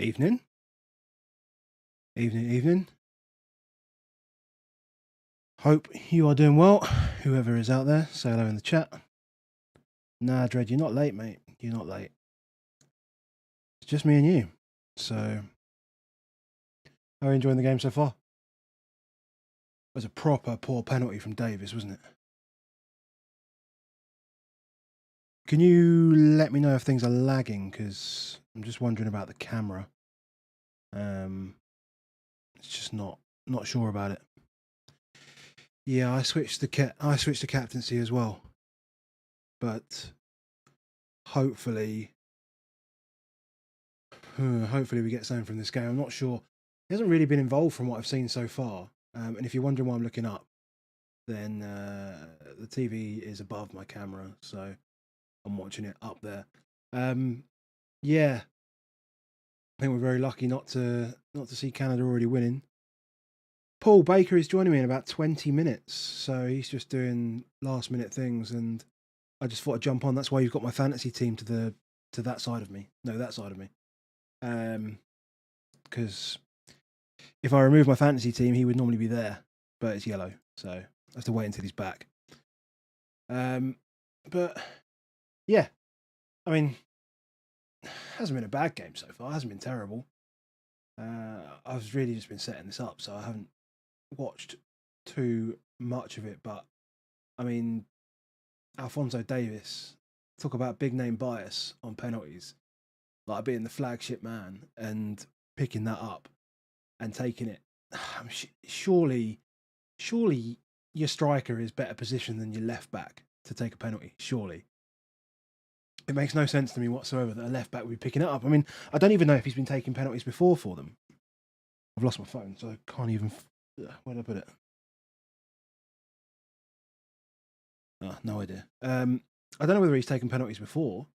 Evening. Evening. Hope you are doing well. Whoever is out there, say hello in the chat. Nah, Dread, you're not late, mate. You're not late. It's just me and you. So, how are you enjoying the game so far? It was a proper poor penalty from Davis, wasn't it? Can you let me know if things are lagging? Because I'm just wondering about the camera. It's just not sure about it. Yeah, I switched the captaincy as well, but hopefully we get something from this game. I'm not sure. He hasn't really been involved from what I've seen so far. And if you're wondering why I'm looking up, then the TV is above my camera, so I'm watching it up there. Yeah, I think we're very lucky not to see Canada already winning. Paul Baker is joining me in about 20 minutes, so he's just doing last minute things, and I just thought I'd jump on. That's why you've got my fantasy team to that side of me. No, that side of me. Because if I remove my fantasy team, he would normally be there, but it's yellow, so I have to wait until he's back. But yeah, I mean, it hasn't been a bad game so far. It hasn't been terrible. I've really just been setting this up, so I haven't watched too much of it. But I mean, Alphonso Davis, talk about big name bias on penalties, like being the flagship man and picking that up and taking it. Surely your striker is better positioned than your left back to take a penalty. Surely. It makes no sense to me whatsoever that a left back would be picking it up. I mean, I don't even know if he's been taking penalties before for them. I've lost my phone, so I can't even. Where did I put it? Oh, no idea. I don't know whether he's taken penalties before.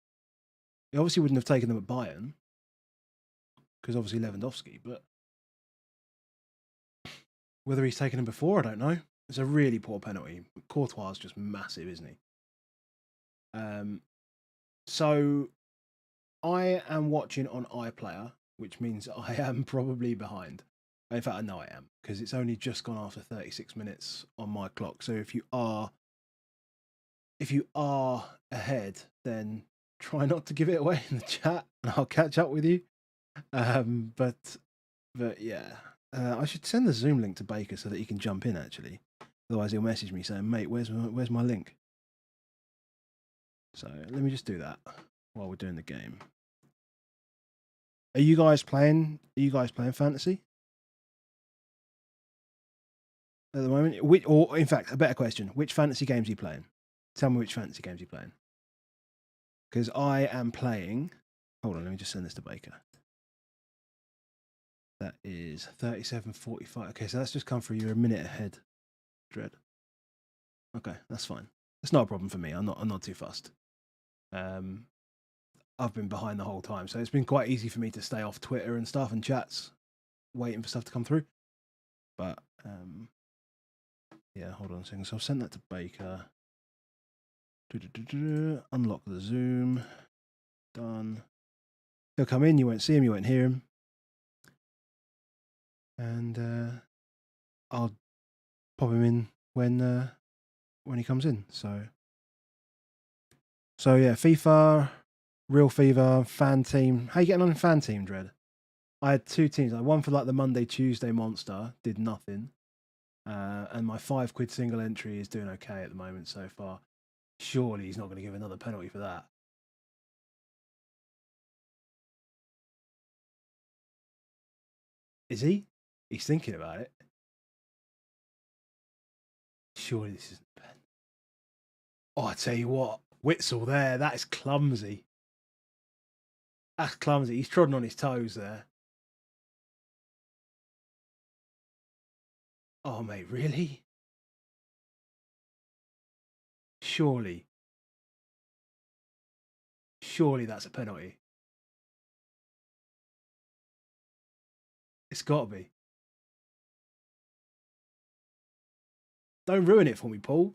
He obviously wouldn't have taken them at Bayern, because obviously Lewandowski, but whether he's taken them before, I don't know. It's a really poor penalty. Courtois is just massive, isn't he? So I am watching on iPlayer, which means I am probably behind. In fact, I know I am, because it's only just gone after 36 minutes on my clock. So if you are ahead, then try not to give it away in the chat, and I'll catch up with you. But yeah, I should send the Zoom link to Baker so that he can jump in. Actually, otherwise he'll message me saying, "Mate, where's my link?" So let me just do that while we're doing the game. Are you guys playing fantasy at the moment? Or in fact, a better question: which fantasy games are you playing? Tell me which fantasy games you're playing. Because I am playing. Hold on, let me just send this to Baker. That is 37:45. Okay, so that's just come through. You're a minute ahead, Dread. Okay, that's fine. It's not a problem for me. I'm not too fussed. I've been behind the whole time, so it's been quite easy for me to stay off Twitter and stuff and chats, waiting for stuff to come through. But yeah, hold on a second. So I'll send that to Baker. Unlock the Zoom. Done. He'll come in. You won't see him. You won't hear him. And I'll pop him in when he comes in. So yeah, FIFA, Real Fever, Fan Team. How you getting on in Fan Team, Dread? I had two teams. I had one for like the Monday, Tuesday monster, did nothing. And my £5 single entry is doing okay at the moment so far. Surely he's not going to give another penalty for that. Is he? He's thinking about it. Surely this isn't bad. Oh, I tell you what, Witzel there, that is clumsy. That's clumsy. He's trodden on his toes there. Oh, mate, really? Surely that's a penalty. It's got to be. Don't ruin it for me, Paul.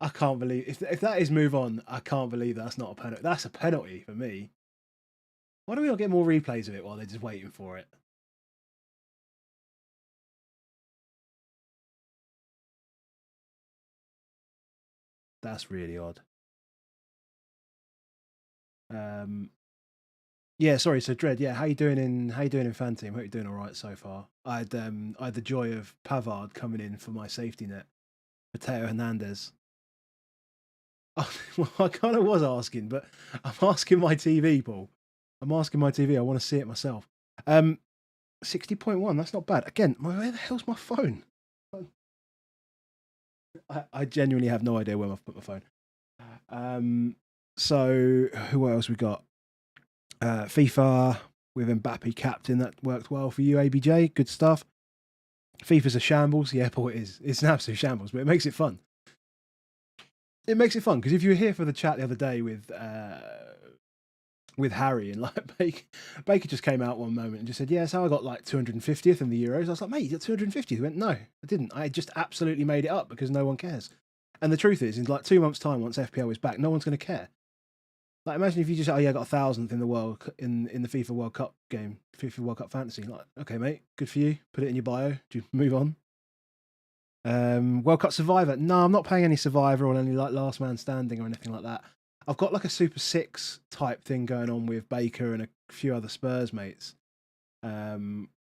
I can't believe if that is move on. I can't believe that's not a penalty. That's a penalty for me. Why do we not get more replays of it while they're just waiting for it? That's really odd. Yeah, sorry. So Dread, yeah, how you doing in fan team? Hope you're doing all right so far. I had the joy of Pavard coming in for my safety net, Mateo Hernandez. Oh, well, I kind of was asking, but I'm asking my TV, Paul. I'm asking my TV. I want to see it myself. 60.1. That's not bad. Again, where the hell's my phone? I genuinely have no idea where I've put my phone. So who else we got? FIFA with Mbappe captain. That worked well for you, ABJ. Good stuff. FIFA's a shambles. Yeah, Paul, it is. It's an absolute shambles, but it makes it fun. It makes it fun because if you were here for the chat the other day with Harry and like Baker just came out one moment and just said, "Yeah, so I got like 250th in the Euros." I was like, "Mate, you got 250th?" He went, "No, I didn't. I just absolutely made it up because no one cares." And the truth is, in like 2 months' time, once FPL is back, no one's going to care. Like, imagine if you just, oh yeah, I got 1,000th in the world in the FIFA World Cup game, FIFA World Cup Fantasy. Like, okay, mate, good for you. Put it in your bio. Do you move on? World Cup Survivor. No, I'm not playing any Survivor or any like Last Man Standing or anything like that. I've got like a Super Six type thing going on with Baker and a few other Spurs mates,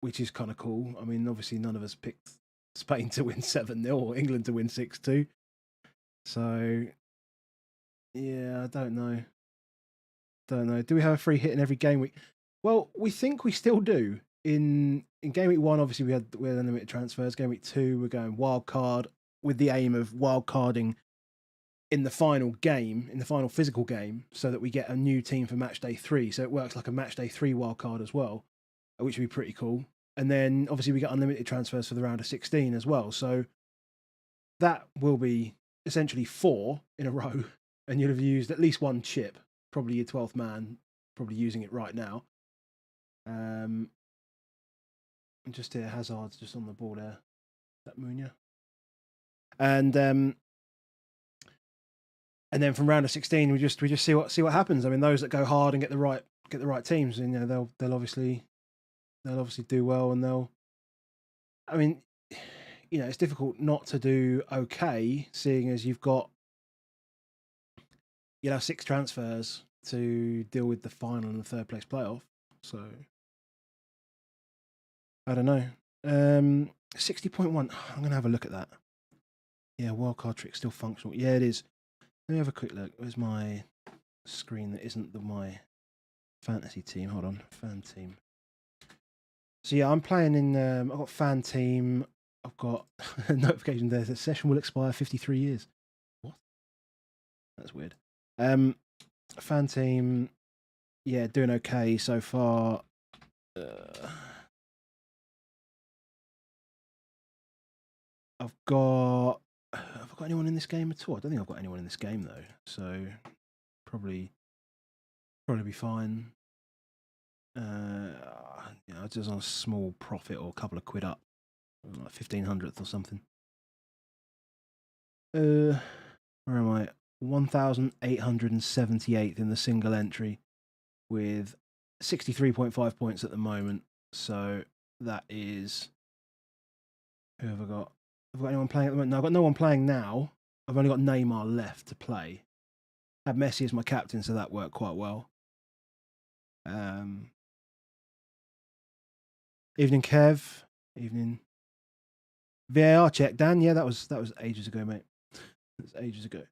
which is kind of cool. I mean, obviously, none of us picked Spain to win 7-0 or England to win 6-2. So, yeah, I don't know. Do we have a free hit in every game week? Well, we think we still do. In game week 1, obviously we had unlimited transfers. Game week 2, we're going wild card with the aim of wild carding in the final game, in the final physical game, so that we get a new team for match day 3. So it works like a match day 3 wild card as well, which would be pretty cool. And then obviously we get unlimited transfers for the round of 16 as well. So that will be essentially 4 in a row, and you'll have used at least one chip. Probably your 12th man, probably using it right now. Just here, Hazard's just on the ball there. That Munya. And then from round of 16, we just see what happens. I mean, those that go hard and get the right teams, and they'll obviously do well, and they'll. I mean, it's difficult not to do okay, seeing as you've got 6 transfers to deal with the final and the third place playoff. So I don't know. 60.1. I'm gonna have a look at that. Yeah, wildcard trick still functional. Yeah, it is. Let me have a quick look. Where's my screen that isn't my fantasy team? Hold on, fan team. So yeah, I'm playing in. I've got fan team. I've got a notification there. The session will expire 53 years. What? That's weird. Fan team. Yeah, doing okay so far. Have I got anyone in this game at all? I don't think I've got anyone in this game though. So probably be fine. I just on a small profit or a couple of quid up, like 1,500th or something. Where am I? 1,878th in the single entry, with 63.5 points at the moment. So that is. Who have I got? Have I got anyone playing at the moment? No, I've got no one playing now. I've only got Neymar left to play. I had Messi as my captain, so that worked quite well. Evening, Kev. Evening. VAR check, Dan. Yeah, that was ages ago, mate. That's ages ago.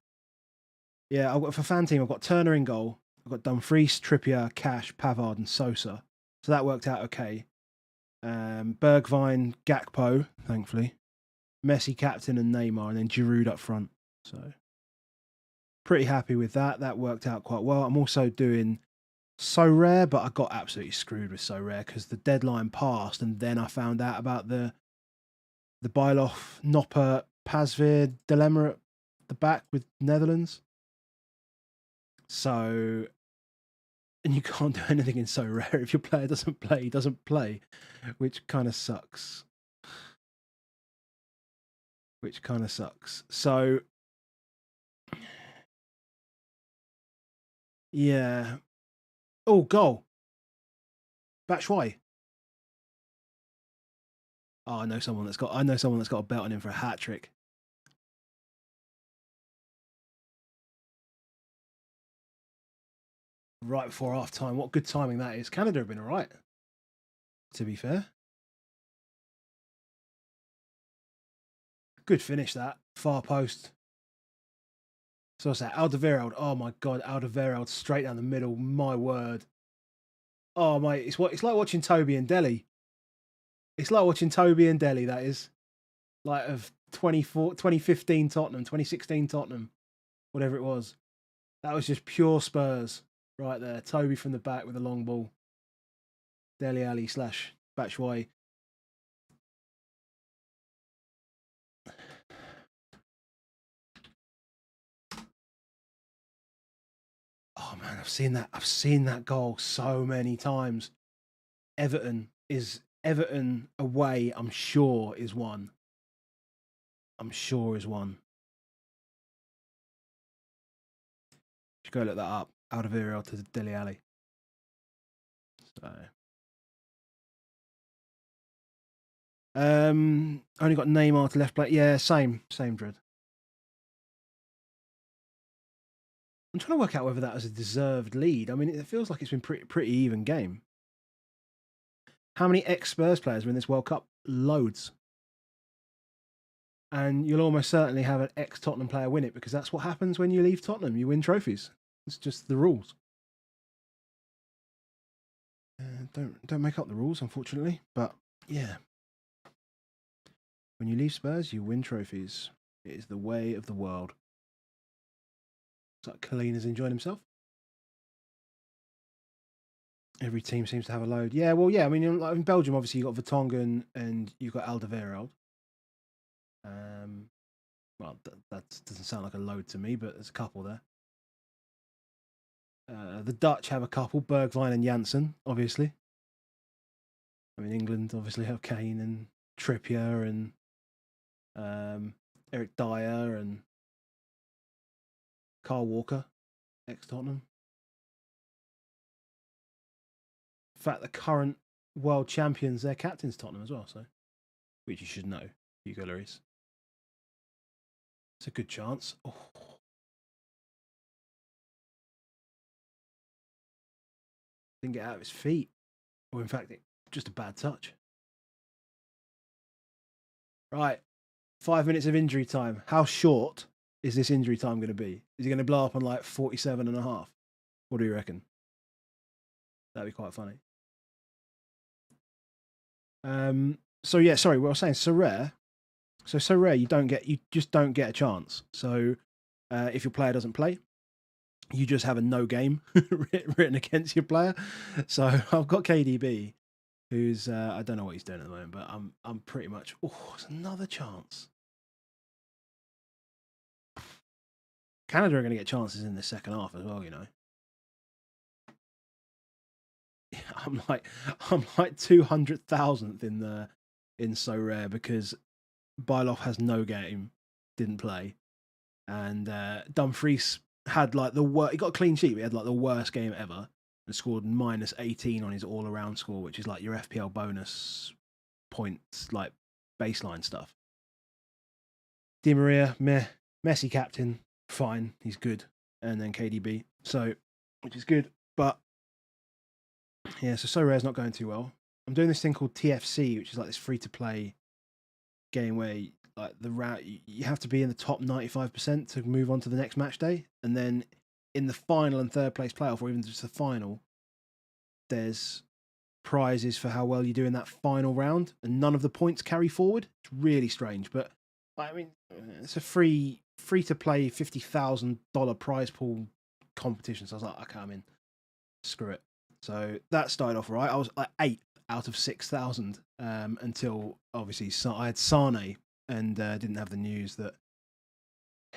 Yeah, I've got for fan team. I've got Turner in goal. I've got Dumfries, Trippier, Cash, Pavard, and Sosa. So that worked out okay. Bergwijn, Gakpo, thankfully. Messi captain and Neymar, and then Giroud up front. So pretty happy with that. That worked out quite well. I'm also doing So Rare, but I got absolutely screwed with So Rare because the deadline passed, and then I found out about the Byloff, Nopper, Pasveer dilemma at the back with Netherlands. So, and you can't do anything in So Rare if your player doesn't play. He doesn't play, which kind of sucks. So Yeah. Oh, goal. Batshuayi. Oh, I know someone that's got a belt on him for a hat trick. Right before half time. What good timing that is. Canada have been all right, to be fair. Good finish that. Far post. So what's that? Alderweireld. Oh my god, Alderweireld straight down the middle. My word. Oh my, it's like watching Toby and Delhi. It's like watching Toby and Delhi, that is. Like of 2015 Tottenham, 2016 Tottenham, whatever it was. That was just pure Spurs right there. Toby from the back with a long ball. Dele Alli / Batshuayi. Oh man, I've seen that. I've seen that goal so many times. Everton away. I'm sure is one. I'm sure is one. Should go look that up. Alderweireld to Dele Alli. So, only got Neymar to left back. Yeah, same Dread. I'm trying to work out whether that was a deserved lead. I mean, it feels like it's been pretty even game. How many ex-Spurs players were in this World Cup? Loads. And you'll almost certainly have an ex-Tottenham player win it because that's what happens when you leave Tottenham. You win trophies. It's just the rules. Don't make up the rules, unfortunately. But yeah, when you leave Spurs, you win trophies. It is the way of the world. It's like Kalina's enjoying himself. Every team seems to have a load. Yeah, well, yeah. I mean, like in Belgium, obviously you got Vertonghen and you got Alderweireld. Well, that doesn't sound like a load to me, but there's a couple there. The Dutch have a couple, Bergwijn and Janssen, obviously. I mean, England obviously have Kane and Trippier and Eric Dyer and Carl Walker, ex-Tottenham. In fact, the current world champions, their captain's Tottenham as well, so which you should know, Hugo Lloris. It's a good chance. Oh. Didn't get out of his feet. Or in fact, just a bad touch. Right. 5 minutes of injury time. How short is this injury time going to be? Is he going to blow up on like 47 and a half? What do you reckon? That'd be quite funny. So yeah, sorry, what I was saying, so rare. So rare, you just don't get a chance. So if your player doesn't play, you just have a no game written against your player. So I've got KDB, who's I don't know what he's doing at the moment, but I'm pretty much it's another chance. Canada are going to get chances in the second half as well, you know. I'm like 200,000th in so rare because Byloff has no game, didn't play, and Dumfries had like he got a clean sheet, but he had like the worst game ever and scored -18 on his all-around score, which is like your FPL bonus points, like baseline stuff. Di Maria, meh. Messi captain, fine, he's good, and then KDB, so which is good, but yeah, so rare's not going too well. I'm doing this thing called TFC, which is like this free-to-play game where like the route you have to be in the top 95% to move on to the next match day, and then in the final and third place playoff, or even just the final, there's prizes for how well you do in that final round, and none of the points carry forward. It's really strange, but I mean, it's a free to play $50,000 prize pool competition. So I was like, okay, I'm in. Screw it. So that started off right. I was like 8th out of 6,000 until obviously I had Sane and didn't have the news that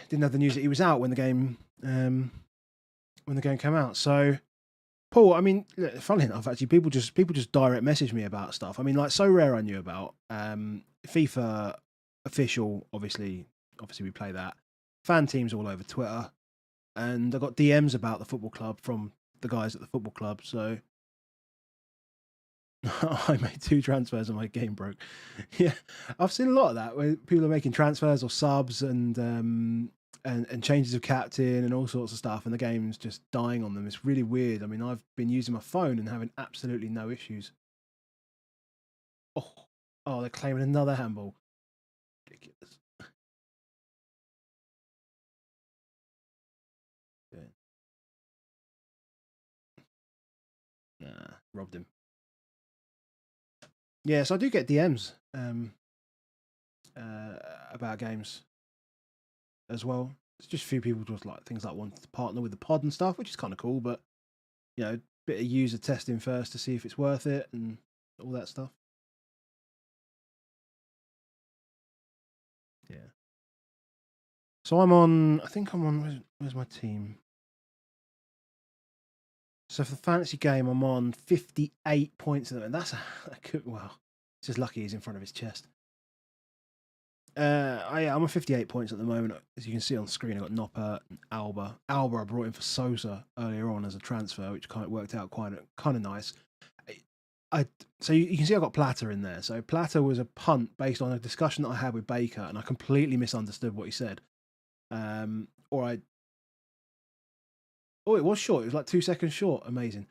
he was out when the game came out. So Paul, I mean, funnily enough, actually, people just direct message me about stuff. I mean, like So Rare I knew about. FIFA official, obviously we play that. fan teams all over Twitter, and I got DMs about the football club from the guys at the football club. So I made 2 transfers and my game broke. Yeah, I've seen a lot of that where people are making transfers or subs and changes of captain and all sorts of stuff, and the game's just dying on them. It's really weird. I mean, I've been using my phone and having absolutely no issues. Oh, they're claiming another handball. Ridiculous. Yeah. Nah, robbed him. Yeah, so I do get DMs about games as well. It's just a few people just like things like wanting to partner with the pod and stuff, which is kind of cool. But bit of user testing first to see if it's worth it and all that stuff. Yeah. So I'm on. I think I'm on. Where's my team? So for the fantasy game, I'm on 58 points at the moment. Wow. It's just lucky he's in front of his chest. I'm on 58 points at the moment. As you can see on screen, I got Nopper and Alba. Alba I brought in for Sosa earlier on as a transfer, which kind of worked out kind of nice. So you can see I got Platter in there. So Platter was a punt based on a discussion that I had with Baker, and I completely misunderstood what he said. It was short. It was like 2 seconds short. Amazing.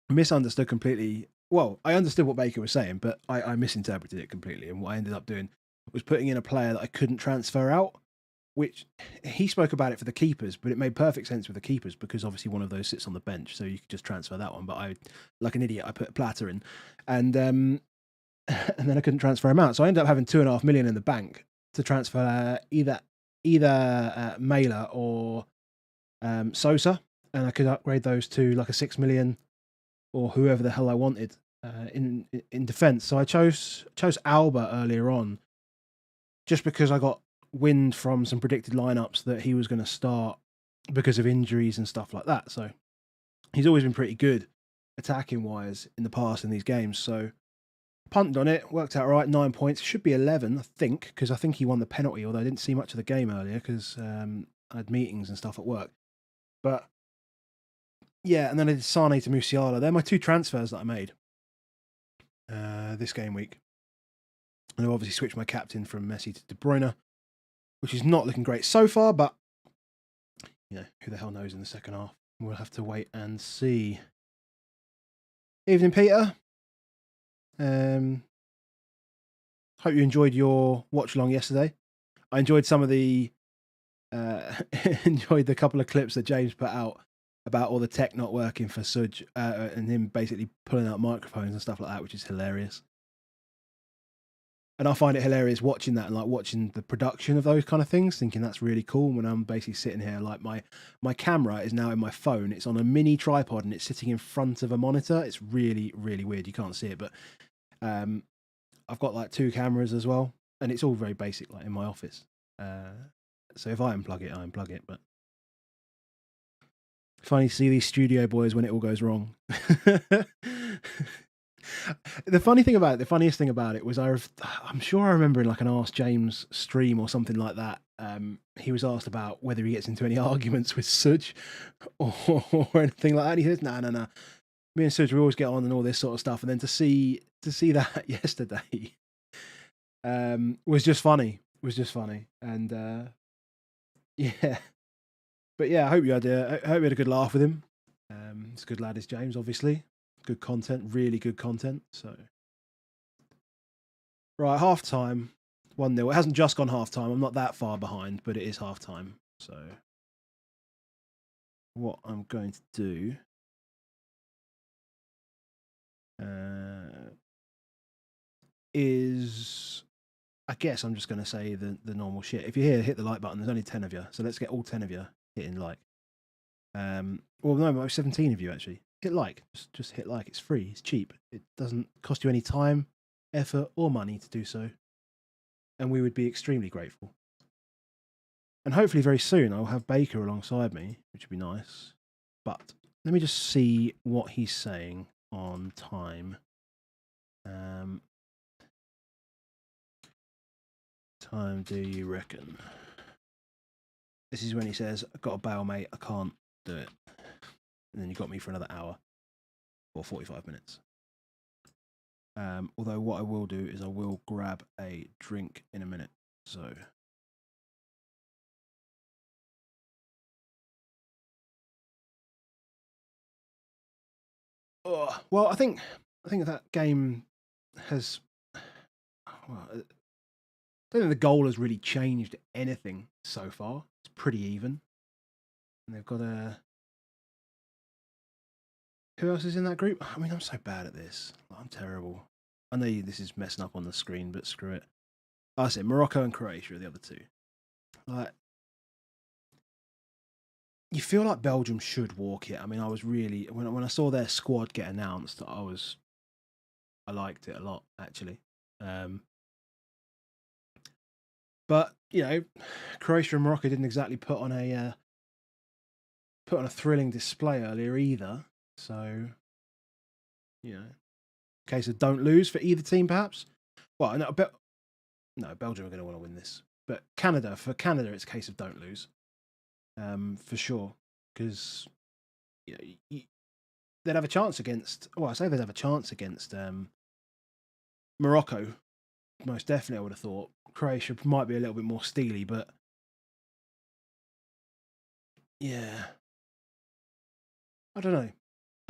Misunderstood completely. Well, I understood what Baker was saying, but I misinterpreted it completely. And what I ended up doing was putting in a player that I couldn't transfer out, which he spoke about it for the keepers, but it made perfect sense with the keepers because obviously one of those sits on the bench, so you could just transfer that one. But I, like an idiot, I put a Platter in, and and then I couldn't transfer him out. So I ended up having 2.5 million in the bank to transfer either Mailer or Sosa, and I could upgrade those to like a 6 million or whoever the hell I wanted in defence. So I chose Alba earlier on, just because I got wind from some predicted lineups that he was going to start because of injuries and stuff like that. So he's always been pretty good attacking wise in the past in these games. So punted on it, worked out right, 9 points. Should be 11, I think, because I think he won the penalty, although I didn't see much of the game earlier because I had meetings and stuff at work. But yeah, and then I did Sane to Musiala. They're my 2 transfers that I made this game week. And I've obviously switched my captain from Messi to De Bruyne, which is not looking great so far, but who the hell knows in the second half? We'll have to wait and see. Evening, Peter. Hope you enjoyed your watch along yesterday. I enjoyed some of the enjoyed the couple of clips that James put out about all the tech not working for Suj and him basically pulling out microphones and stuff like that, which is hilarious. And I find it hilarious watching that and like watching the production of those kind of things, thinking that's really cool. When I'm basically sitting here, like my camera is now in my phone. It's on a mini tripod and it's sitting in front of a monitor. It's really, really weird. You can't see it, but I've got like 2 cameras as well, and it's all very basic, like in my office. So if I unplug it, I unplug it. But funny to see these studio boys when it all goes wrong. The funniest thing about it was I'm sure I remember in like an Ask James stream or something like that. He was asked about whether he gets into any arguments with Suj or anything like that. And he says, "No. Me and Suj we always get on and all this sort of stuff." And then to see that yesterday was just funny. And yeah, but yeah, I hope you had a good laugh with him. He's a good lad, is James, obviously. Good content, really good content. So, right, half time, 1-0. It hasn't just gone half time. I'm not that far behind, but it is half time. So, what I'm going to do is, I guess I'm just going to say the normal shit. If you're here, hit the like button. There's only 10 of you, so let's get all 10 of you hitting like. Well, no, 17 of you actually. Hit like. Just hit like. It's free. It's cheap. It doesn't cost you any time, effort, or money to do so. And we would be extremely grateful. And hopefully very soon I'll have Baker alongside me, which would be nice. But let me just see what he's saying on time. Time do you reckon? This is when he says, "I've got a bail, mate. I can't do it." And then you got me for another hour or 45 minutes. Although what I will do is I will grab a drink in a minute. So. Oh, well, I think that game has. Well, I don't think the goal has really changed anything so far. It's pretty even. And they've got a. Who else is in that group? I mean, I'm so bad at this. I'm terrible. I know this is messing up on the screen, but screw it. I said Morocco and Croatia are the other two. Like, you feel like Belgium should walk it. I mean, I was really when I saw their squad get announced, I liked it a lot actually. But you know, Croatia and Morocco didn't exactly put on a thrilling display earlier either. So, you know, case of don't lose for either team, perhaps. Well, no, Belgium are going to want to win this, but for Canada, it's a case of don't lose, for sure, because you know, they'd have a chance against. Well, I say they'd have a chance against Morocco. Most definitely, I would have thought Croatia might be a little bit more steely, but yeah, I don't know.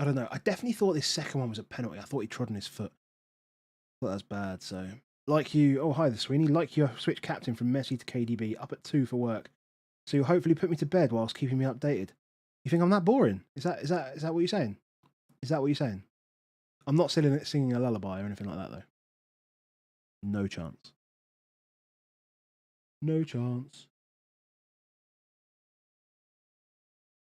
I definitely thought this second one was a penalty. I thought he trod on his foot. I thought that was bad. So, like you, oh hi, there, Sweeney. Like you, switch captain from Messi to KDB, up at 2 for work. So you'll hopefully put me to bed whilst keeping me updated. You think I'm that boring? Is that what you're saying? Is that what you're saying? I'm not singing a lullaby or anything like that, though. No chance. No chance.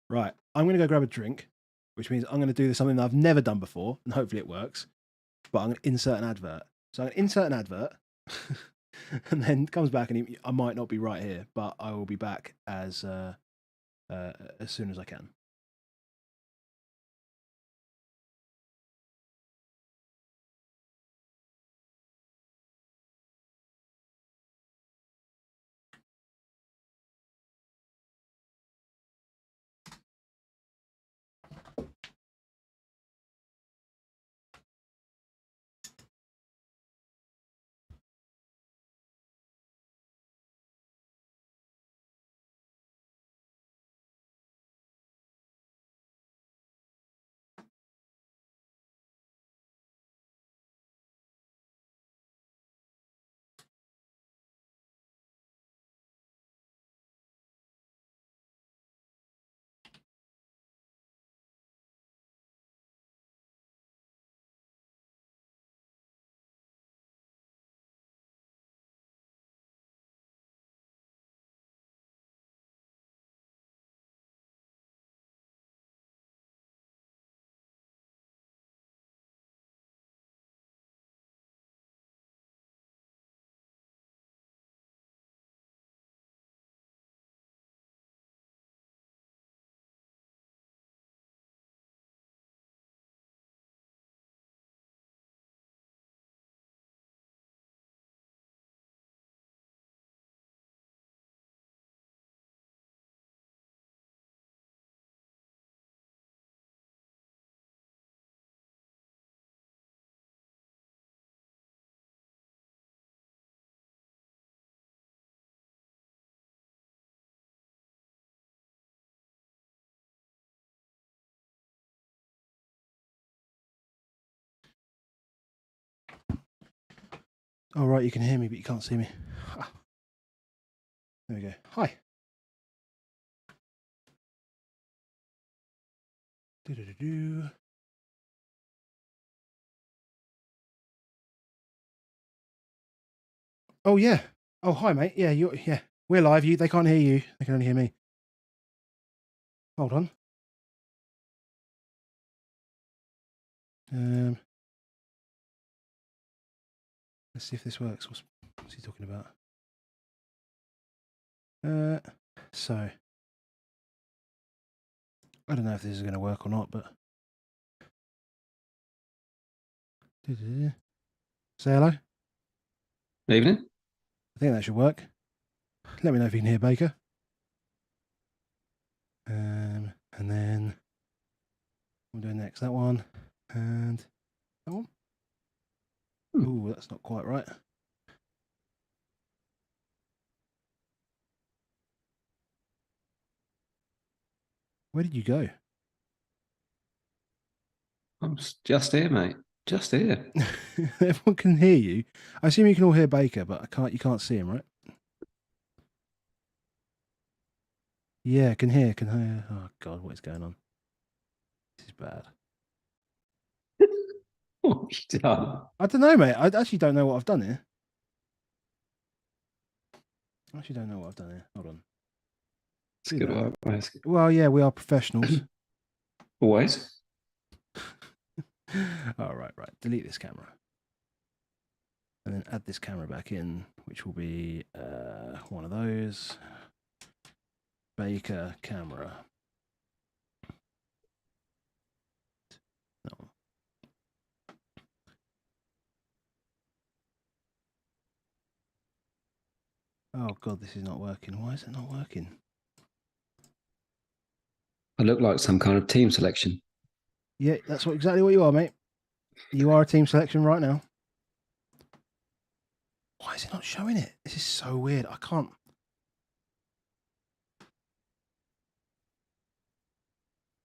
Right, I'm going to go grab a drink, which means I'm going to do something that I've never done before, and hopefully it works. But I'm going to insert an advert. So I'm going to insert an advert, and then it comes back, and I might not be right here, but I will be back as soon as I can. All right, you can hear me, but you can't see me. There we go. Hi. Do-do-do-do. Oh yeah. Oh hi, mate. Yeah, we're live. They can't hear you. They can only hear me. Hold on. Let's see if this works. What's he talking about? So I don't know if this is going to work or not, but say hello. Evening. I think that should work. Let me know if you can hear Baker. And then we'll do next that one. And that one. Ooh, that's not quite right. Where did you go? I'm just here, mate. Just here. Everyone can hear you. I assume you can all hear Baker, but you can't see him, right? Yeah, can hear. Oh God, what is going on? This is bad. What have you done? I don't know, mate. I actually don't know what I've done here. I actually don't know what I've done here. Hold on. It's good work, mate. Well, yeah, we are professionals. Always. Oh, right. Delete this camera. And then add this camera back in, which will be one of those. Baker camera. No. Oh, God, this is not working. Why is it not working? I look like some kind of team selection. Yeah, that's exactly what you are, mate. You are a team selection right now. Why is it not showing it? This is so weird. I can't.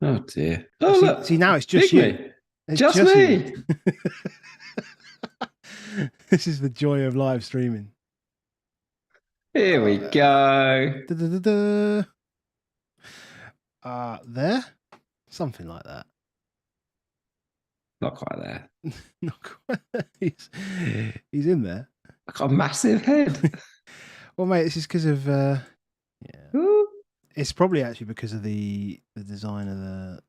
Oh dear. Oh, look. See, now it's just you. It's just me. This is the joy of live streaming. Here we go. There? Something like that. Not quite there. Not quite. He's in there. I've got a massive head. Well, mate, this is because of yeah. Ooh. It's probably actually because of the design of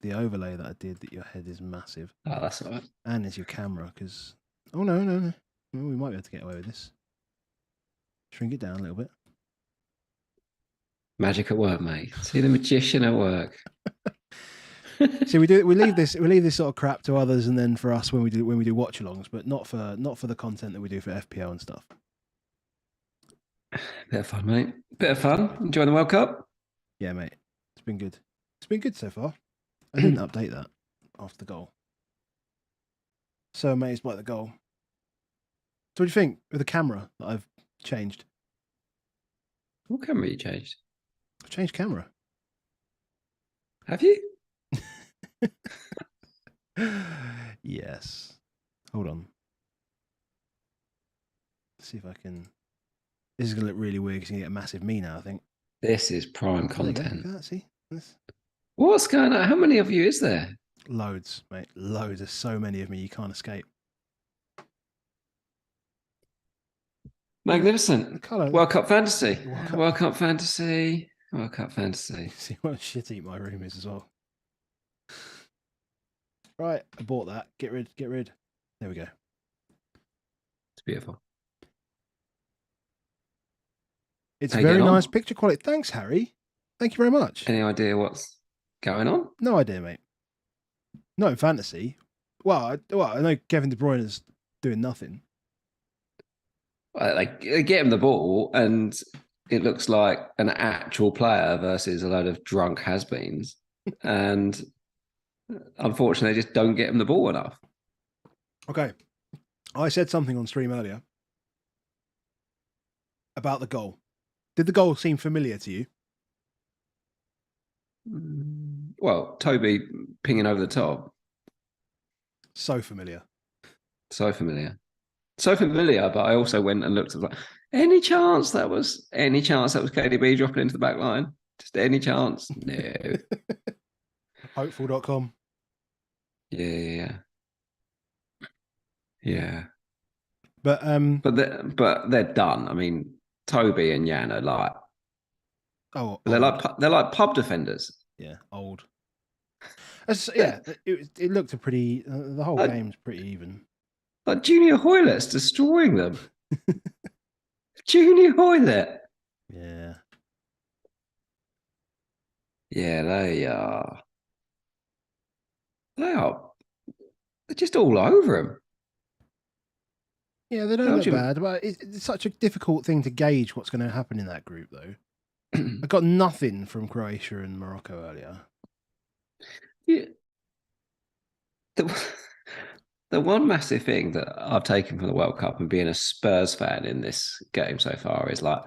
the overlay that I did that your head is massive. Oh, that's all right. And it's your camera because no. Well, we might be able to get away with this. Shrink it down a little bit. Magic at work, mate. See the magician at work. See, we leave this sort of crap to others, and then for us when we do watchalongs, but not for the content that we do for FPL and stuff. Bit of fun, mate. Bit of fun. Enjoying the World Cup? Yeah, mate. It's been good. It's been good so far. I didn't update that after the goal. So amazed by the goal. So what do you think with the camera that I've changed? What camera you changed? I've changed camera. Have you? Yes. Hold on. Let's see if I can. This is going to look really weird because you get a massive me now, I think. This is prime content. Look at that, see? This. What's going on? How many of you is there? Loads, mate. Loads. There's so many of me, you can't escape. Magnificent. World Cup Fantasy. World Cup Fantasy. World Cup Fantasy. See what shitty my room is as well. Right, I bought that. Get rid. There we go. It's beautiful. It's very nice picture quality. Thanks, Harry. Thank you very much. Any idea what's going on? No idea, mate. Not in fantasy. Well, I know Kevin De Bruyne is doing nothing. Like, they get him the ball, and it looks like an actual player versus a load of drunk has-beens. And unfortunately, they just don't get him the ball enough. Okay. I said something on stream earlier about the goal. Did the goal seem familiar to you? Well, Toby pinging over the top. So familiar. So familiar. So familiar, but I also went and looked at like, any chance that was KDB dropping into the back line? Just any chance? No. Hopeful.com. Yeah. But they're done. I mean, Toby and Jan are like, they're like pub defenders. Yeah, old. Yeah, it looked a pretty. The whole game's pretty even. Like Junior Hoylett's destroying them. Junior Hoylett. Yeah. Yeah, they are. They're just all over him. Yeah, they don't look bad, but it's such a difficult thing to gauge what's going to happen in that group, though. I got nothing from Croatia and Morocco earlier. Yeah. The, the one massive thing that I've taken from the World Cup and being a Spurs fan in this game so far is like,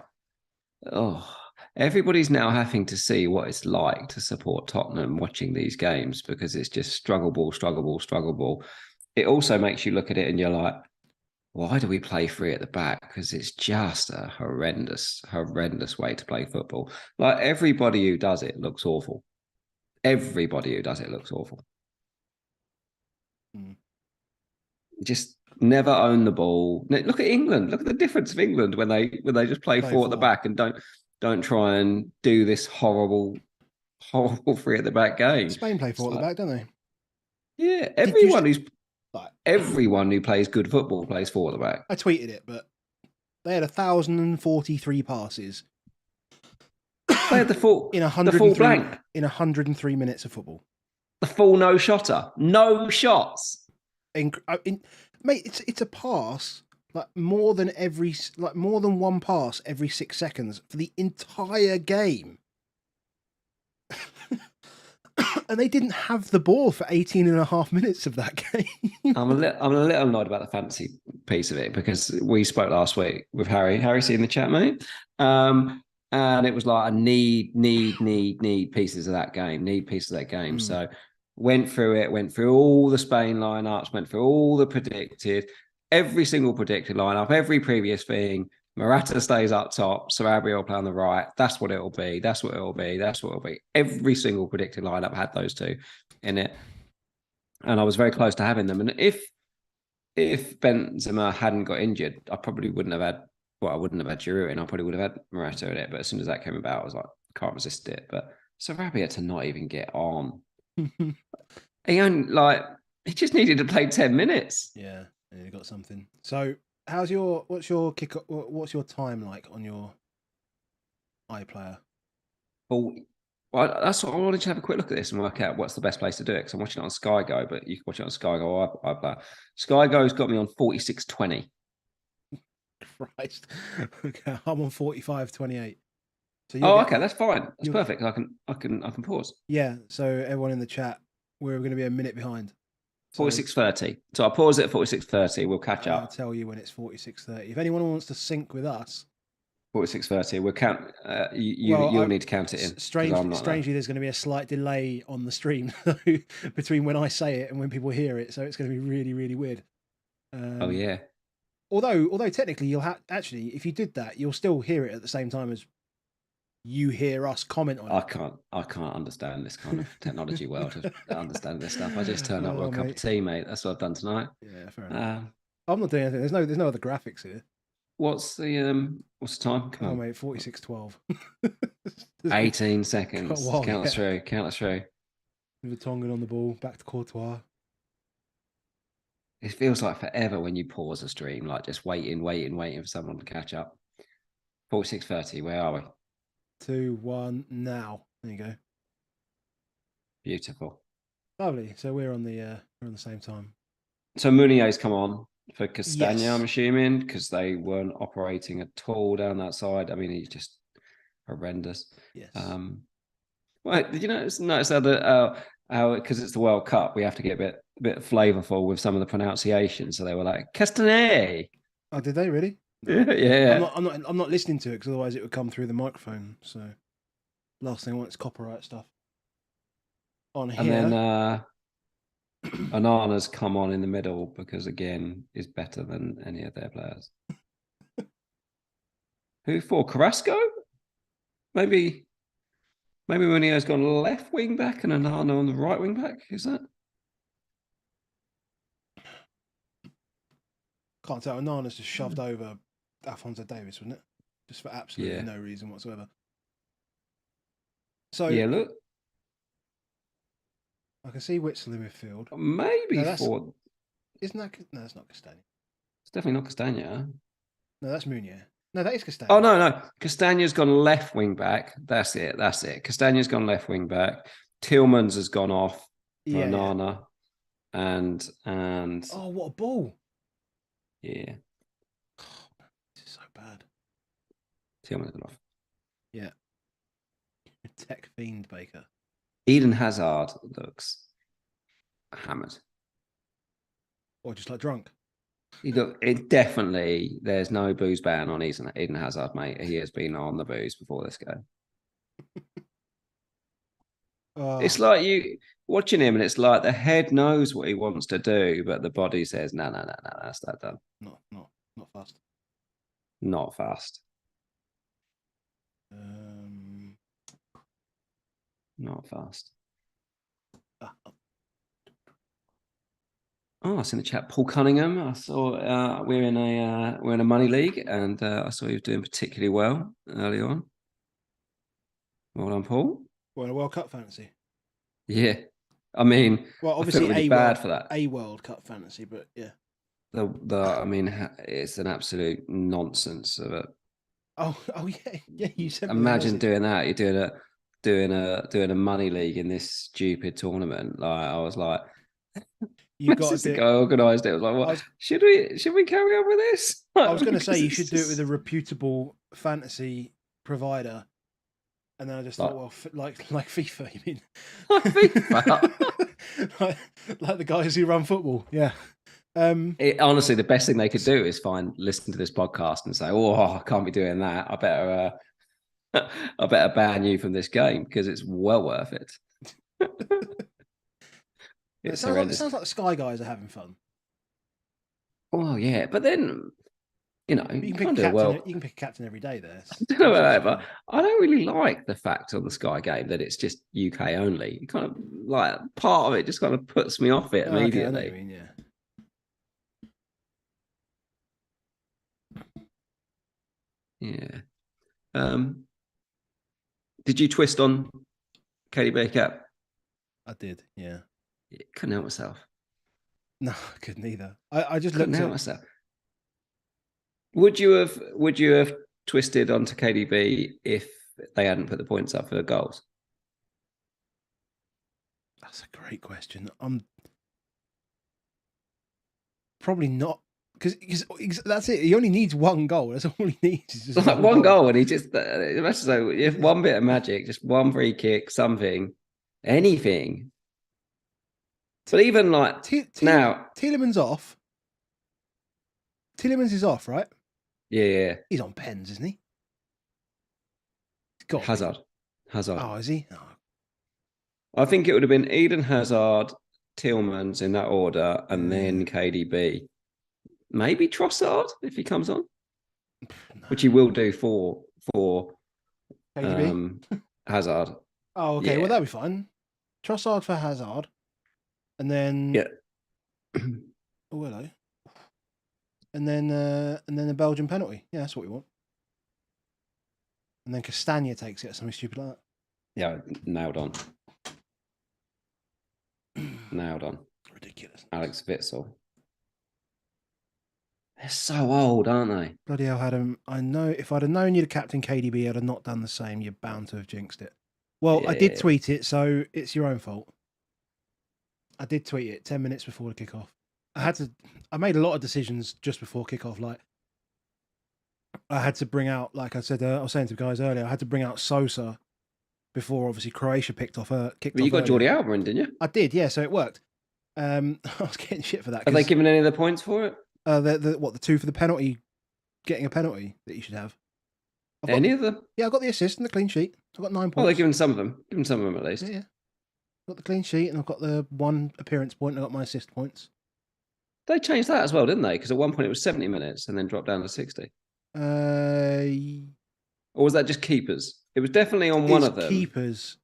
oh, everybody's now having to see what it's like to support Tottenham watching these games because it's just struggle ball, struggle ball, struggle ball. It also makes you look at it and you're like, why do we play three at the back? Because it's just a horrendous, horrendous way to play football. Like everybody who does it looks awful. Everybody who does it looks awful. Mm. Just never own the ball. Look at England. Look at the difference of England when they just play four at the back and don't try and do this horrible three at the back game. Spain play four at the back, don't they? Yeah, Like, everyone who plays good football plays four at the back. I tweeted it, but they had 1,043 passes. They had the full blank in 103 minutes of football. The full no shotter, no shots. Mate, it's a pass like more than one pass every 6 seconds for the entire game. And they didn't have the ball for 18 and a half minutes of that game. I'm a little annoyed about the fantasy piece of it because we spoke last week with Harry. Harry's in the chat, mate. And it was like I need pieces of that game. Need pieces of that game. So went through all the Spain lineups, went through all the predicted, every single predicted lineup, every previous thing. Morata stays up top, Sarabia will play on the right. That's what it'll be. That's what it'll be. That's what it'll be. Every single predicted lineup had those two in it. And I was very close to having them. And if Benzema hadn't got injured, I probably wouldn't have had, I wouldn't have had Giroud and I probably would have had Morata in it. But as soon as that came about, I was like, can't resist it. But Sarabia to not even get on. He just needed to play 10 minutes. Yeah, and he got something. So what's your time like on your iPlayer? Well, that's what I wanted to have a quick look at this and work out what's the best place to do it. Because I'm watching it on Sky Go, but you can watch it on Sky Go or iPlayer. Sky Go's got me on 46.20. Christ. Okay, I'm on 45.28. So okay, that's fine. That's perfect. I can pause. Yeah. So everyone in the chat, we're going to be a minute behind. 46.30. So I'll pause it at 46.30. We'll catch up. I'll tell you when it's 46.30. If anyone wants to sync with us, 46.30. We'll count. You'll need to count it in. Strangely, there's going to be a slight delay on the stream between when I say it and when people hear it. So it's going to be really, really weird. Oh yeah. Although technically you'll actually, if you did that, you'll still hear it at the same time as you hear us comment on it. I can't understand this kind of technology world to understand this stuff. I just turn up with a cup of tea, mate. That's what I've done tonight. Yeah, fair enough. I'm not doing anything. There's no other graphics here. What's the time? Come on, mate, 46.12. 18 seconds. Count us through. With Tongan on the ball, back to Courtois. It feels like forever when you pause a stream, like just waiting for someone to catch up. 46.30, where are we? 2, 1, now. There you go. Beautiful. Lovely. So we're on the same time. So Meunier's come on for Castagna, yes. I'm assuming, because they weren't operating at all down that side. I mean, he's just horrendous. Yes. Well, did you notice how because it's the World Cup, we have to get a bit flavorful with some of the pronunciations. So they were like Castagna. Oh, did they really? Yeah. I'm not listening to it because otherwise it would come through the microphone. So last thing I want is copyright stuff on here. And then Onana's come on in the middle because again is better than any of their players. Who for? Carrasco? Maybe Munio's gone left wing back and Onana on the right wing back. Is that? Can't tell. Onana's just shoved over Alphonso Davies, wouldn't it? Just for absolutely no reason whatsoever. So yeah, look. I can see Witsel in midfield. Maybe for... Isn't that... No, that's not Castagna. It's definitely not Castagna. No, that's Meunier. No, that is Castagna. Oh, no. Castagna's gone left wing back. That's it. Castagna's gone left wing back. Tillmans has gone off for Onana. And... Oh, what a ball. Yeah. This is so bad. Tillmans gone off. Yeah. Tech fiend, Baker. Eden Hazard looks hammered. Or just like drunk? It definitely, there's no booze ban on Eden Hazard, mate. He has been on the booze before this game. Oh, It's like you watching him, and it's like the head knows what he wants to do, but the body says, no, no, no, no, that's not done. not fast. Not fast. Um, Not fast. ah, Oh, I see in the chat, Paul Cunningham. I saw we're in a money league, and I saw he was doing particularly well early on. Well done, Paul. well, in a World Cup fantasy. Yeah, I mean, Well, I feel obviously really bad for that. a World Cup fantasy, but yeah. I mean, it's an absolute nonsense of it. Oh, yeah, yeah. You sent me the Imagine message. doing that. You're doing a money league in this stupid tournament. Like I was like, You got to message do the it. guy who organised it. I was like, what? Should we carry on with this? I was going to say Because you it's should do it with just a reputable fantasy provider, and then I just like, thought, well, like FIFA, you mean? like FIFA. like the guys who run football, yeah. Honestly, the best thing they could do is listen to this podcast and say, "Oh, I can't be doing that. I better ban you from this game because it's well worth it." It It's sounds horrendous. like the Sky guys are having fun. Oh yeah, but then But you can't do it well. You can pick a captain every day there. I don't know about that, but I don't really like the fact on the Sky game that it's just UK only. You kind of like part of it just kind of puts me off it Oh, okay, I know what immediately. you mean, yeah. Yeah. Did you twist on KDB cap? I did, yeah. Couldn't help myself. No, I couldn't either. I just Couldn't looked help at myself. Would you have twisted onto KDB if they hadn't put the points up for the goals? That's a great question. I'm probably not because that's it. He only needs one goal. That's all he needs. Is just Like one goal, and he just so if one bit of magic, just one free kick, something, anything. But even like now, Tielemans off. Tielemans is off, right? yeah. He's on pens, isn't he? He's got Hazard. Oh, is he? Oh. I think it would have been Eden Hazard, Tillmans in that order, and then KDB. Maybe Trossard if he comes on, which he will do for KDB. Hazard. Oh, okay. Yeah. Well, that'll be fine. Trossard for Hazard, and then Yeah. oh, hello. And then the Belgian penalty. Yeah, that's what we want. And then Castagna takes it, something stupid like that. Yeah, nailed on. Nailed on. Ridiculous. Alex Witsel. They're so old, aren't they? Bloody hell, Adam. I know if I'd have known you'd captain KDB, I'd have not done the same. You're bound to have jinxed it. Well, I did tweet it, so it's your own fault. I did tweet it 10 minutes before the kickoff. I made a lot of decisions just before kickoff. Like, I had to bring out, like I said, I was saying to the guys earlier, I had to bring out Sosa before obviously Croatia kicked off. Well, you got Jordi Alba in, didn't you? I did, yeah. So it worked. I was getting shit for that. Have they given any of the points for it? The two for the penalty, getting a penalty that you should have. Any of them? Yeah, I got the assist and the clean sheet. So I got 9 points. Well, they're giving some of them. Giving some of them at least. Yeah. Got the clean sheet and I've got the 1 appearance point and I got my assist points. They changed that as well, didn't they? Because at one point it was 70 minutes and then dropped down to 60. Or was that just keepers? It was definitely on one of them. Keepers.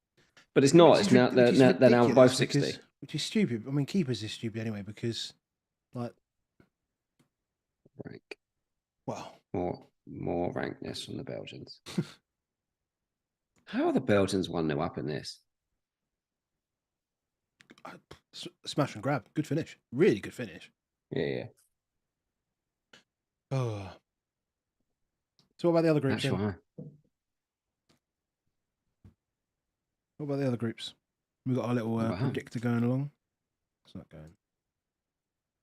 But it's not. It's now they're now on both 60. Which is stupid. I mean, keepers is stupid anyway because, like, rank. Well, more rankness from the Belgians. How are the Belgians 1-0 up in this? Smash and grab. Good finish. Really good finish. Yeah. Oh. So what about the other groups? That's right. What about the other groups? We've got our little predictor going along. It's not going.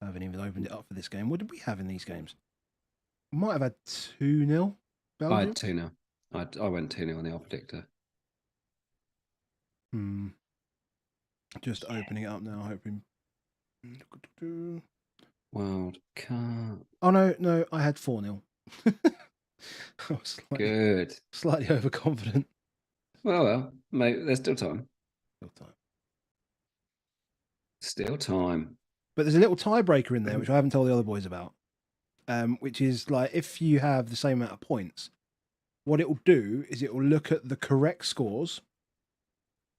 I haven't even opened it up for this game. What did we have in these games? We might have had 2-0 Belgium. I had 2-0. I went 2-0 on the predictor. Just opening it up now, hoping World Cup. Oh no, I had 4-0. I was Good. slightly overconfident. Well, mate, there's still time. Still time. But there's a little tiebreaker in there, which I haven't told the other boys about, which is like if you have the same amount of points, what it will do is it will look at the correct scores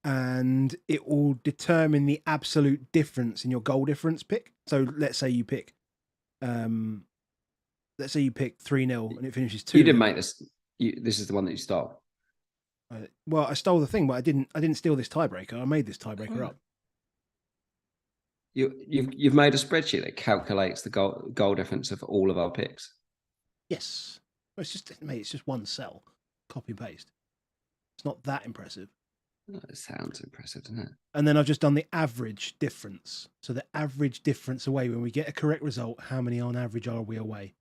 and it will determine the absolute difference in your goal difference pick. So let's say you pick 3-0 and it finishes 2-0. You didn't make this. This is the one that you stole. Well, I stole the thing, but I didn't steal this tiebreaker. I made this tiebreaker up. You've made a spreadsheet that calculates the goal difference of all of our picks. Yes. Well, it's just one cell. Copy and paste. It's not that impressive. Oh, it sounds impressive, doesn't it? And then I've just done the average difference. So the average difference away, when we get a correct result, how many on average are we away?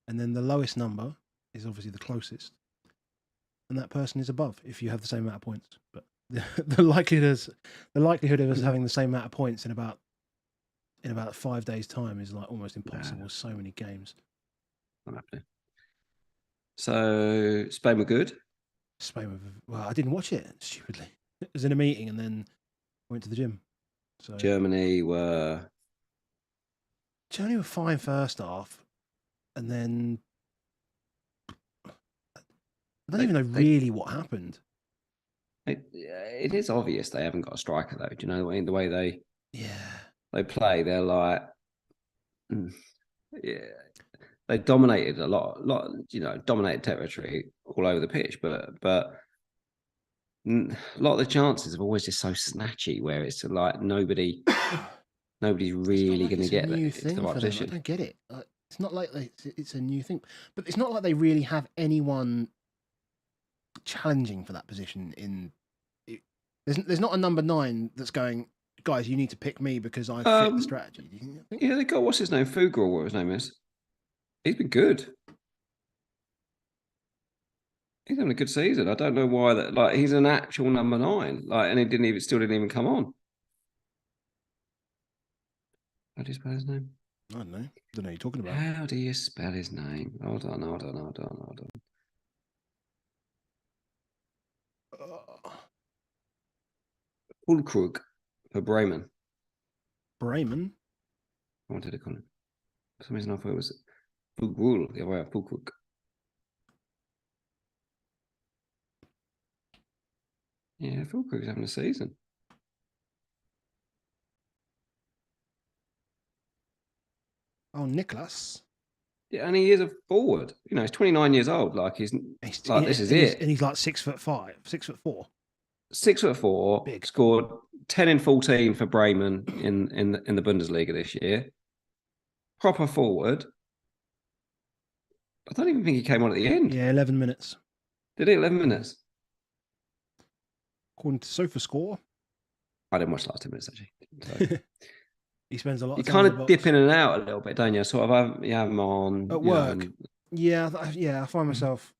And then the lowest number is obviously the closest. And that person is above if you have the same amount of points. But the likelihood of us having the same amount of points in about 5 days' time is like almost impossible. So many games. I'm happy. So Spain were good. Well, I didn't watch it stupidly. It was in a meeting and then went to the gym. So Germany were fine first half, and then I don't even know really what happened. It is obvious they haven't got a striker though. Do you know the way they play? They're like, they dominated a lot, dominated territory all over the pitch, but a lot of the chances are always just so snatchy where it's like nobody's really going to get the right position. I don't get it. It's not like it's a new thing, but it's not like they really have anyone challenging for that position. There's not a number 9 that's going, guys, you need to pick me because I fit the strategy. Do you think? Yeah, they got what's his name, Fugel, what his name is. He's been good. He's having a good season. I don't know why that. Like, he's an actual number 9. Like, and he still didn't even come on. How do you spell his name? I don't know. I don't know what you're talking about. How do you spell his name? Hold on. Fulkrug for Bremen. Bremen? I wanted to call him. For some reason I thought it was Fulkrug. The other way, Fulkrug. Yeah, Fulkrug's having a season. Oh, Nicholas. Yeah, and he is a forward. He's 29 years old. Like this is it. And he's like 6'5", 6'4". 6'4", big. Scored 10 in 14 for Bremen in the Bundesliga this year. Proper forward. I don't even think he came on at the end. Yeah, 11 minutes. Did he? 11 minutes? According to SofaScore. I didn't watch the last 10 minutes, actually. So. He spends a lot of time. You kind of dip in and out a little bit, don't you? Sort of, you have him on. At work. Yeah, I find myself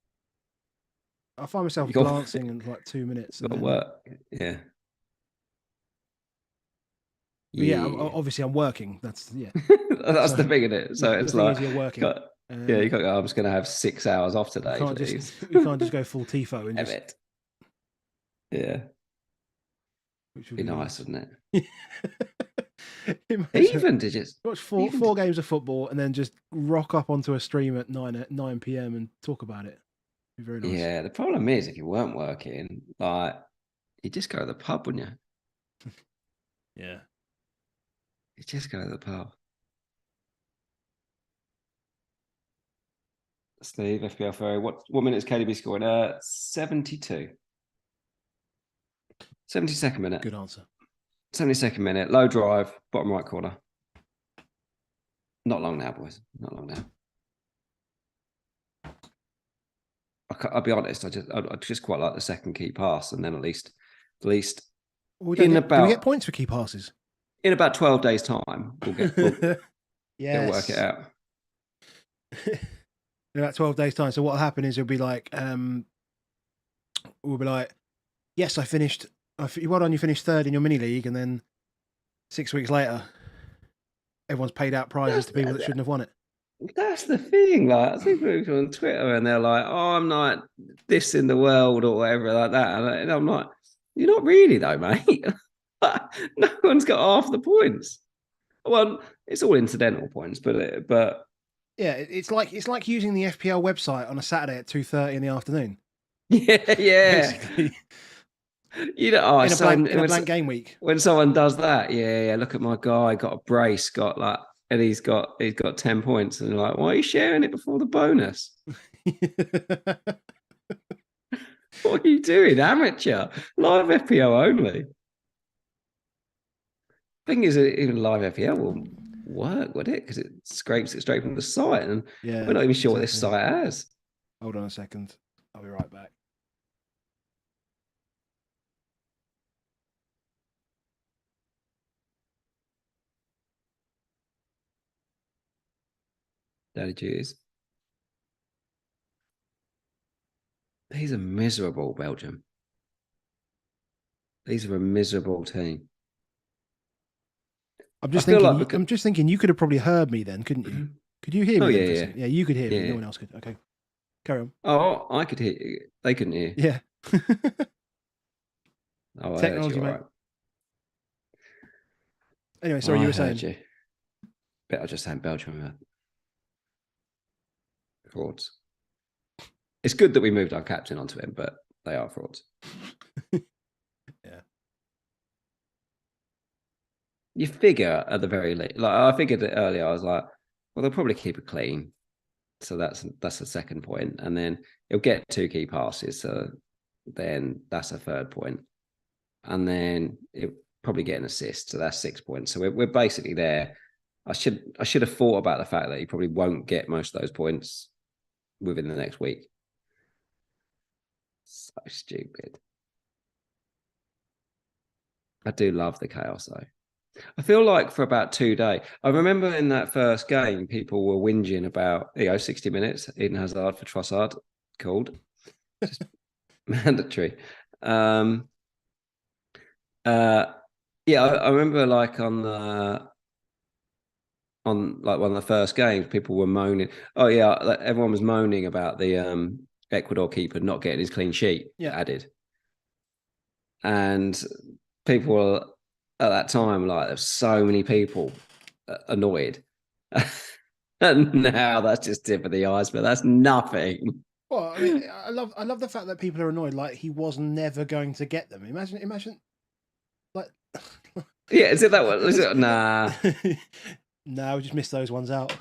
glancing in like 2 minutes. Got work. Yeah. Yeah, obviously I'm working. That's That's the thing, isn't it? So it's like you're working. You can't go, I'm just going to have 6 hours off today. We can't just go full TIFO and just. It. Yeah. Which would be nice, wouldn't it? Even to just watch four games of football and then just rock up onto a stream at 9 p.m. and talk about it. It'd be very nice. Yeah, the problem is if you weren't working, like you just go to the pub, wouldn't you? Yeah. You just go to the pub. Steve, FPL Ferry, what minute is KDB scoring? 72. 72nd minute. Good answer. 72nd minute, low drive, bottom right corner. Not long now, boys. Not long now. I'll be honest. I just quite like the second key pass, and then at least do we get points for key passes? In about 12 days' time, we'll work it out. In about 12 days' time. So what'll happen is we'll be like, yes, I finished. Well done, you finished third in your mini league, and then 6 weeks later, everyone's paid out prizes to people that shouldn't have won it. That's the thing. Like, I see people on Twitter and they're like, "Oh, I'm like this in the world or whatever like that," and I'm like, "You're not really though, mate. No one's got half the points. Well, it's all incidental points, but Yeah, it's like using the FPL website on a Saturday at 2:30 in the afternoon. yeah. Basically, You know, oh, in a blank game week. When someone does that, yeah, look at my guy, got a brace, got like, and he's got 10 points, and they're like, why are you sharing it before the bonus? What are you doing, amateur? Live FPL only. Thing is, even live FPL will work, would it? Because it scrapes it straight from the site, and Yeah, we're not even sure what this site has. Hold on a second, I'll be right back. Daddy duties. These are miserable, Belgium. These are a miserable team. I'm just thinking you could have probably heard me then, couldn't you? Could you hear me? Yeah, you could hear me. No one else could. Okay, carry on. Oh, I could hear you. They couldn't hear. Yeah. Oh, technology, mate. Right. Anyway, sorry, you were saying. You. But I was just saying Belgium frauds. It's good that we moved our captain onto him, but they are frauds. Yeah. You figure at the very least, like I figured it earlier, I was like, well, they'll probably keep it clean. So that's the second point. And then he'll get 2 key passes. So then that's a third point. And then it'll probably get an assist. So that's 6 points. So we're basically there. I should have thought about the fact that he probably won't get most of those points within the next week. So stupid. I do love the chaos though. I feel like for about 2 days, I remember in that first game, people were whinging about, 60 minutes, Eden Hazard for Trossard, called. Just mandatory. Yeah, I remember like on like one of the first games, people were moaning. Oh yeah, everyone was moaning about the Ecuador keeper not getting his clean sheet added, and people were at that time like there's so many people annoyed, and now that's just tip of the iceberg. That's nothing. Well, I mean, I love the fact that people are annoyed. Like he was never going to get them. Imagine, like. Yeah, is it that one? Is it nah? No, we just missed those ones out.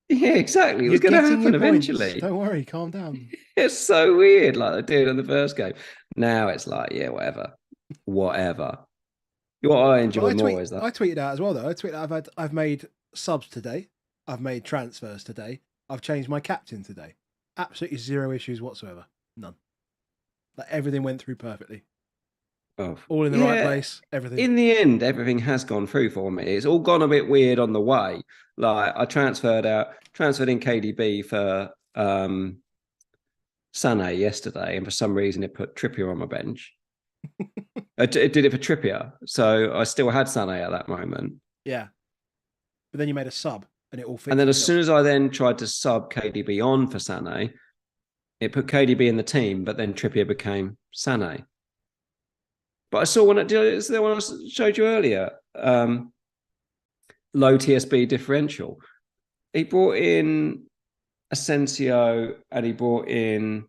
Yeah, exactly. It was going to happen eventually. Don't worry, calm down. It's so weird, like they did in the first game. Now it's like, yeah, whatever. What I enjoy more is that I tweeted out as well, though. I tweeted out I've made subs today. I've made transfers today. I've changed my captain today. Absolutely 0 issues whatsoever. None. Like everything went through perfectly. All in the right place, everything. In the end, everything has gone through for me. It's all gone a bit weird on the way. Like I transferred in KDB for Sané yesterday, and for some reason it put Trippier on my bench. It did it for Trippier, so I still had Sané at that moment. Yeah, but then you made a sub, and it all fixed. And then as soon as I then tried to sub KDB on for Sané, it put KDB in the team, but then Trippier became Sané. But I saw one. Is the one I showed you earlier? Low TSB differential. He brought in Asensio and he brought in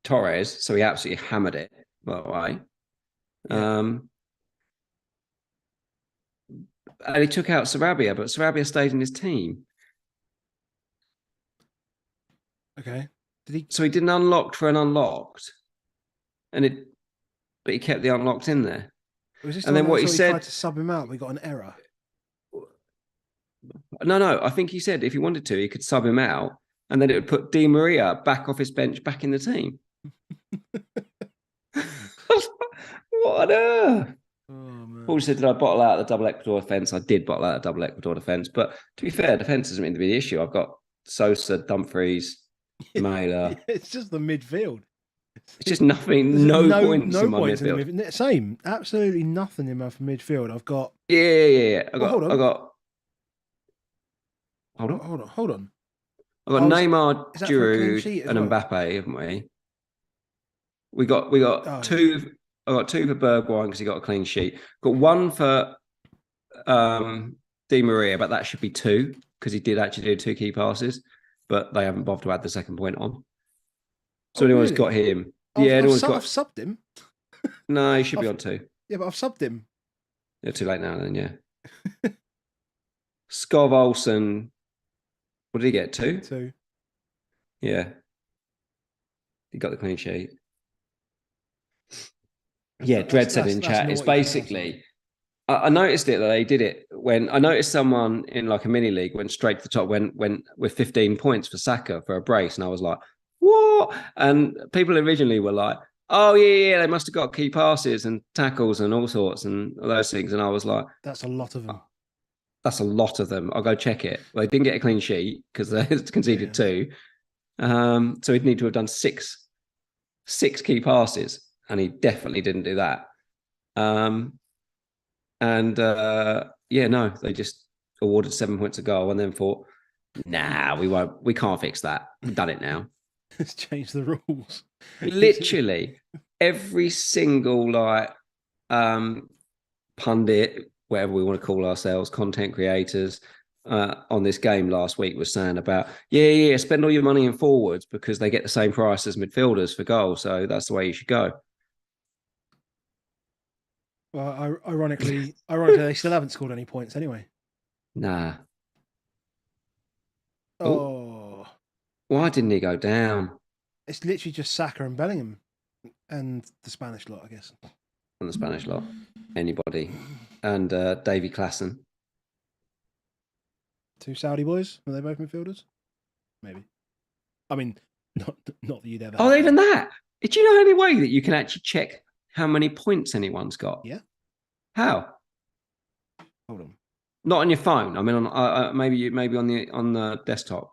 Torres, so he absolutely hammered it, by the way. Yeah. And he took out Sarabia, but Sarabia stayed in his team. Okay. So he didn't unlock for an unlocked, but he kept the unlocked in there. And then what he said, tried to sub him out. We got an error. No. I think he said if he wanted to, he could sub him out, and then it would put Di Maria back off his bench, back in the team. What on earth? Oh, man. Paul said, did I bottle out the double Ecuador defence? I did bottle out a double Ecuador defence. But to be fair, defence doesn't mean to be the issue. I've got Sosa, Dumfries, Mailer. It's just the midfield. It's just nothing. There's No points no in my points in midfield. the midfield. Same, absolutely nothing in my midfield. I've got. Yeah. Well, hold I on, got. Hold on. hold on. I got Oh, Neymar, is that for a clean Giroud, sheet as and well? Mbappe, haven't we? We got Oh, two. I got two for Bergwijn because he got a clean sheet. Got one for Di Maria, but that should be two because he did actually do two key passes, but they haven't bothered to add the second point on. So oh anyone's got really? him. Yeah, anyone's I've got. subbed him. No, he should be I've on two. Yeah, but I've subbed him. You're too late now, then. Yeah. Skov Olsen. What did he get? Two. So Yeah, he got the clean sheet. Yeah, Dread said in that's chat, it's naughty. That's naughty. basically I noticed it that they did it when I noticed someone in like a mini league went straight to the top, went with 15 points for Saka for a brace, and I was like, what? And people originally were like, oh yeah, they must have got key passes and tackles and all sorts and all those things, and I was like, That's a lot of them. oh, that's a lot of them. I'll go check it. Well, they didn't get a clean sheet because they conceded two, so he'd need to have done six key passes, and he definitely didn't do that. And yeah, no, they just awarded 7 points a goal and then thought, nah, we can't fix that. We've done it now. It's changed the rules. Literally every single pundit, whatever we want to call ourselves, content creators on this game last week was saying about, yeah, spend all your money in forwards because they get the same price as midfielders for goal. So that's the way you should go. Well, ironically, they still haven't scored any points anyway. Nah. Oh, why didn't he go down? It's literally just Saka and Bellingham and the Spanish lot, I guess. On the Spanish lot, anybody, and Davy Klassen. Two Saudi boys, were they both midfielders? Maybe. I mean, not that you'd ever. Oh, even that. Do you know any way that you can actually check how many points anyone's got? Yeah. How? Hold on. Not on your phone. I mean, on maybe on the desktop.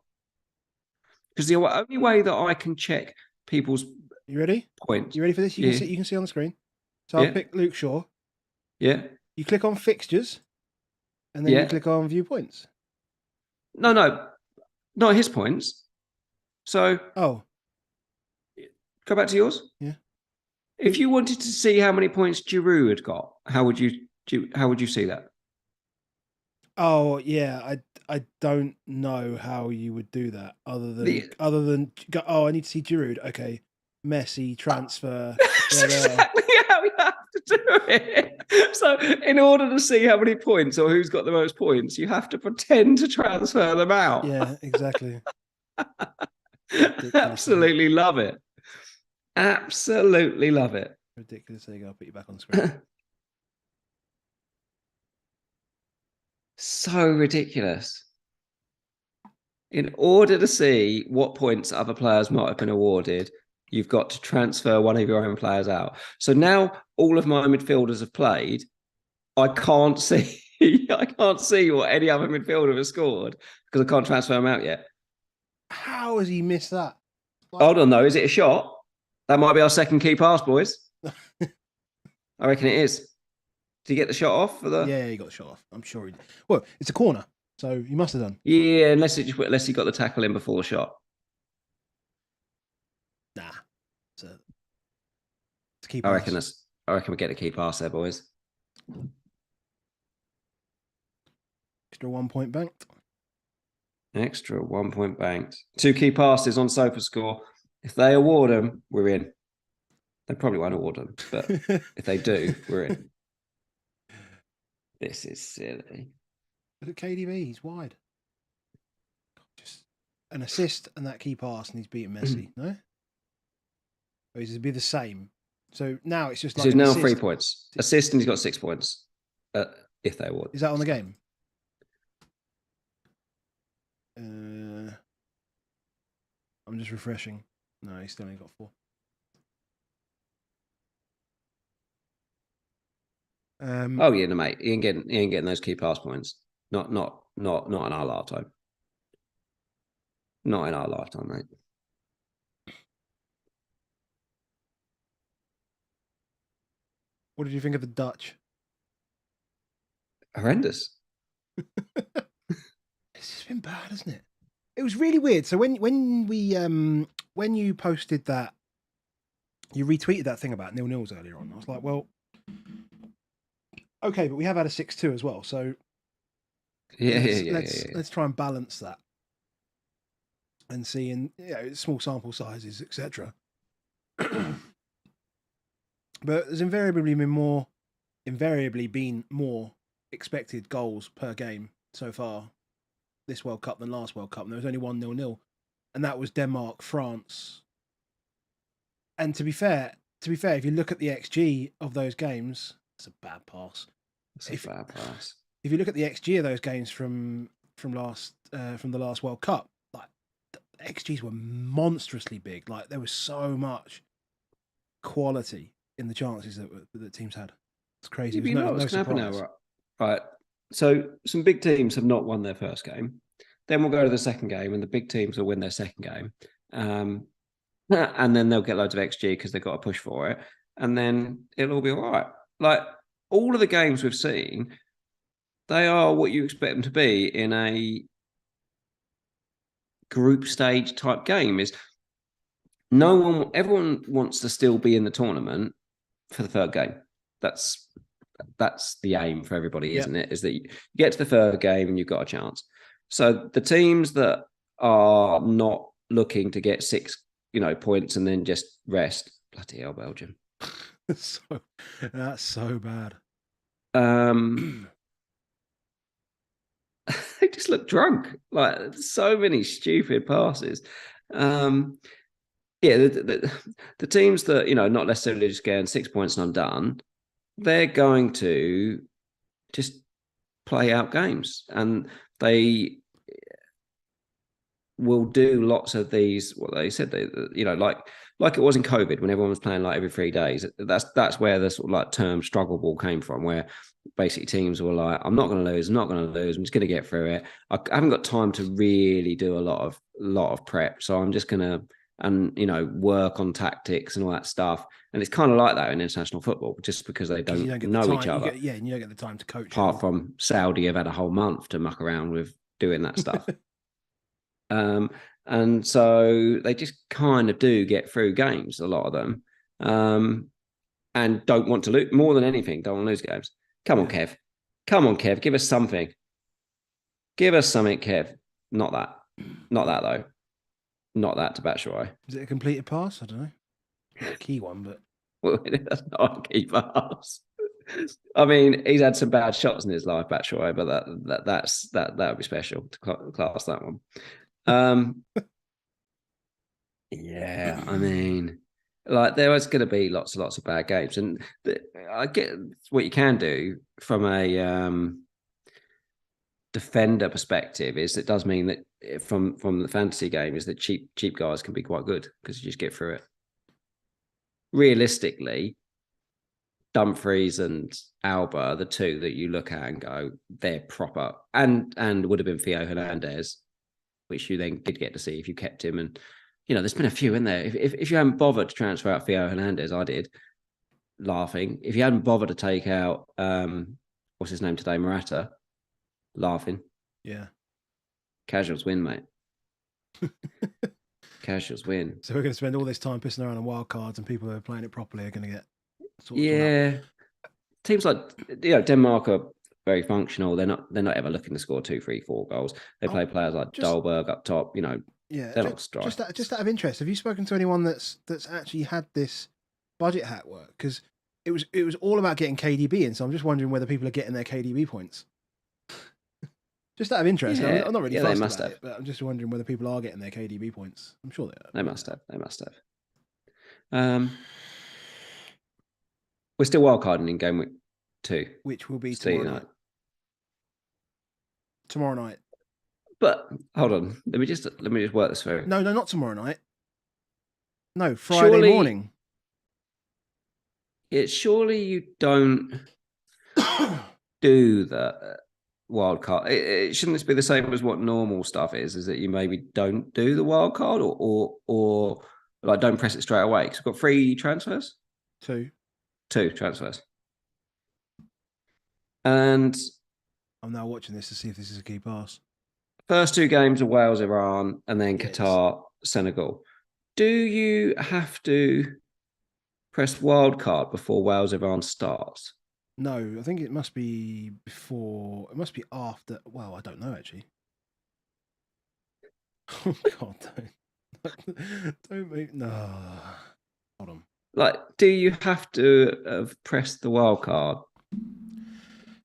Because the only way that I can check people's You ready? points. You ready for this? You can see on the screen. So I'll pick Luke Shaw. Yeah. You click on fixtures, and then you click on view points. No, not his points. So go back to yours. Yeah. If you wanted to see how many points Giroud had got, how would you see that? Oh yeah, I don't know how you would do that other than I need to see Giroud. Okay, Messi transfer. That's exactly how you have to do it. So, in order to see how many points or who's got the most points, you have to pretend to transfer them out. Yeah, exactly. Absolutely love it. Absolutely love it. Ridiculous. There you go. I'll put you back on the screen. So ridiculous. In order to see what points other players might have been awarded, you've got to transfer one of your own players out. So now all of my midfielders have played. I can't see what any other midfielder has scored because I can't transfer them out yet. How has he missed that? Hold on, though. Is it a shot? That might be our second key pass, boys. I reckon it is. Did he get the shot off? Yeah, he got the shot off. I'm sure he did. Well, it's a corner, so he must have done. Yeah, unless he got the tackle in before the shot. Nah. It's a key I pass. reckon we get a key pass there, boys. Extra 1 point banked. Extra 1 point banked. 2 key passes on Sofa Score. If they award them, we're in. They probably won't award them, but if they do, we're in. This is silly. Look at KDB, he's wide. Just an assist and that key pass, and he's beating Messi. No, or is it be the same? So now it's just like. So now 3 points. Assist, and he's got 6 points. If they award. Is that on the game? I'm just refreshing. No, he's still only got 4. Oh yeah, no mate, he ain't getting those key pass points. Not in our lifetime. Not in our lifetime, mate. What did you think of the Dutch? Horrendous. It's just been bad, hasn't it? It was really weird. So when you posted that, you retweeted that thing about 0-0s earlier on. I was like, well, okay, but we have had a 6-2 as well. So let's try and balance that and see in small sample sizes, etc. But there's invariably been more expected goals per game so far this World Cup than last World Cup. And there was only 1-0, and that was Denmark, France. And to be fair, if you look at the XG of those games, it's a bad pass. It's a bad pass. If you look at the XG of those games from the last World Cup, like the XGs were monstrously big. Like there was so much quality in the chances that teams had. It's crazy. You know what's going to happen now, right? So some big teams have not won their first game. Then we'll go to the second game, and the big teams will win their second game. And then they'll get loads of XG because they've got to push for it. And then it'll all be all right. Like all of the games we've seen, they are what you expect them to be in a group stage type game. Everyone wants to still be in the tournament for the third game. That's the aim for everybody, isn't it? Is that you get to the third game and you've got a chance. So the teams that are not looking to get 6, points and then just rest, bloody hell, Belgium. That's so bad. They just look drunk. Like so many stupid passes. The teams that not necessarily just getting 6 points and I'm done, they're going to just play out games, and they will do lots of these. What they said, like it was in COVID when everyone was playing like every 3 days. That's where the sort of like term struggle ball came from, where basically teams were like, I'm not going to lose. I'm just going to get through it. I haven't got time to really do a lot of prep, so I'm just going to work on tactics and all that stuff. And it's kind of like that in international football, just because they don't know each other. And you don't get the time to coach. Apart from Saudi have had a whole month to muck around with doing that stuff. And so they just kind of do get through games, a lot of them, and don't want to lose more than anything. Don't want to lose games. Come on, Kev. Give us something. Kev. Not that though. Not that to Batshuayi. Is it a completed pass? I don't know. Not a key one, but that's not a key pass. I mean, he's had some bad shots in his life, Batshuayi, but that would be special to class that one. Yeah, I mean, like there was going to be lots of bad games, and I get what you can do from a defender perspective is it does mean that from the fantasy game is that cheap guys can be quite good because you just get through it. Realistically, Dumfries and Alba are the two that you look at and go, they're proper, and would have been Theo Hernandez, which you then did get to see if you kept him. And there's been a few in there. If you hadn't bothered to transfer out Theo Hernandez, I did, laughing. If you hadn't bothered to take out what's his name today, Morata, laughing. Yeah. Casuals win, mate. Casuals win. So we're going to spend all this time pissing around on wild cards, and people who are playing it properly are going to get Teams like Denmark are very functional. They're not ever looking to score 2, 3, 4 goals. They play players like Dolberg up top. They're not strikers. Just out of interest, have you spoken to anyone that's actually had this budget hack work? Because it was all about getting KDB in. So I'm just wondering whether people are getting their KDB points. Just out of interest, I'm not really fussed they must about have. it, but I'm just wondering whether people are getting their KDB points. I'm sure they are. They must have. We're still wildcarding in game week 2, which will be tomorrow night. Tomorrow night. But hold on, let me just work this through. No, not tomorrow night. No, Friday morning. Surely you don't do the wild card. Shouldn't this be the same as what normal stuff is? Is that you maybe don't do the wild card or like don't press it straight away? Because we've got 3 transfers. 2 transfers. And I'm now watching this to see if this is a key pass. first two games are Wales, Iran, and then Yeah, it is. Qatar, Senegal. Do you have to press wildcard before Wales, Iran starts? No, I think it must be before. It must be after. Well, I don't know actually. Oh God, don't make no. Hold on. Like, do you have to have pressed the wildcard?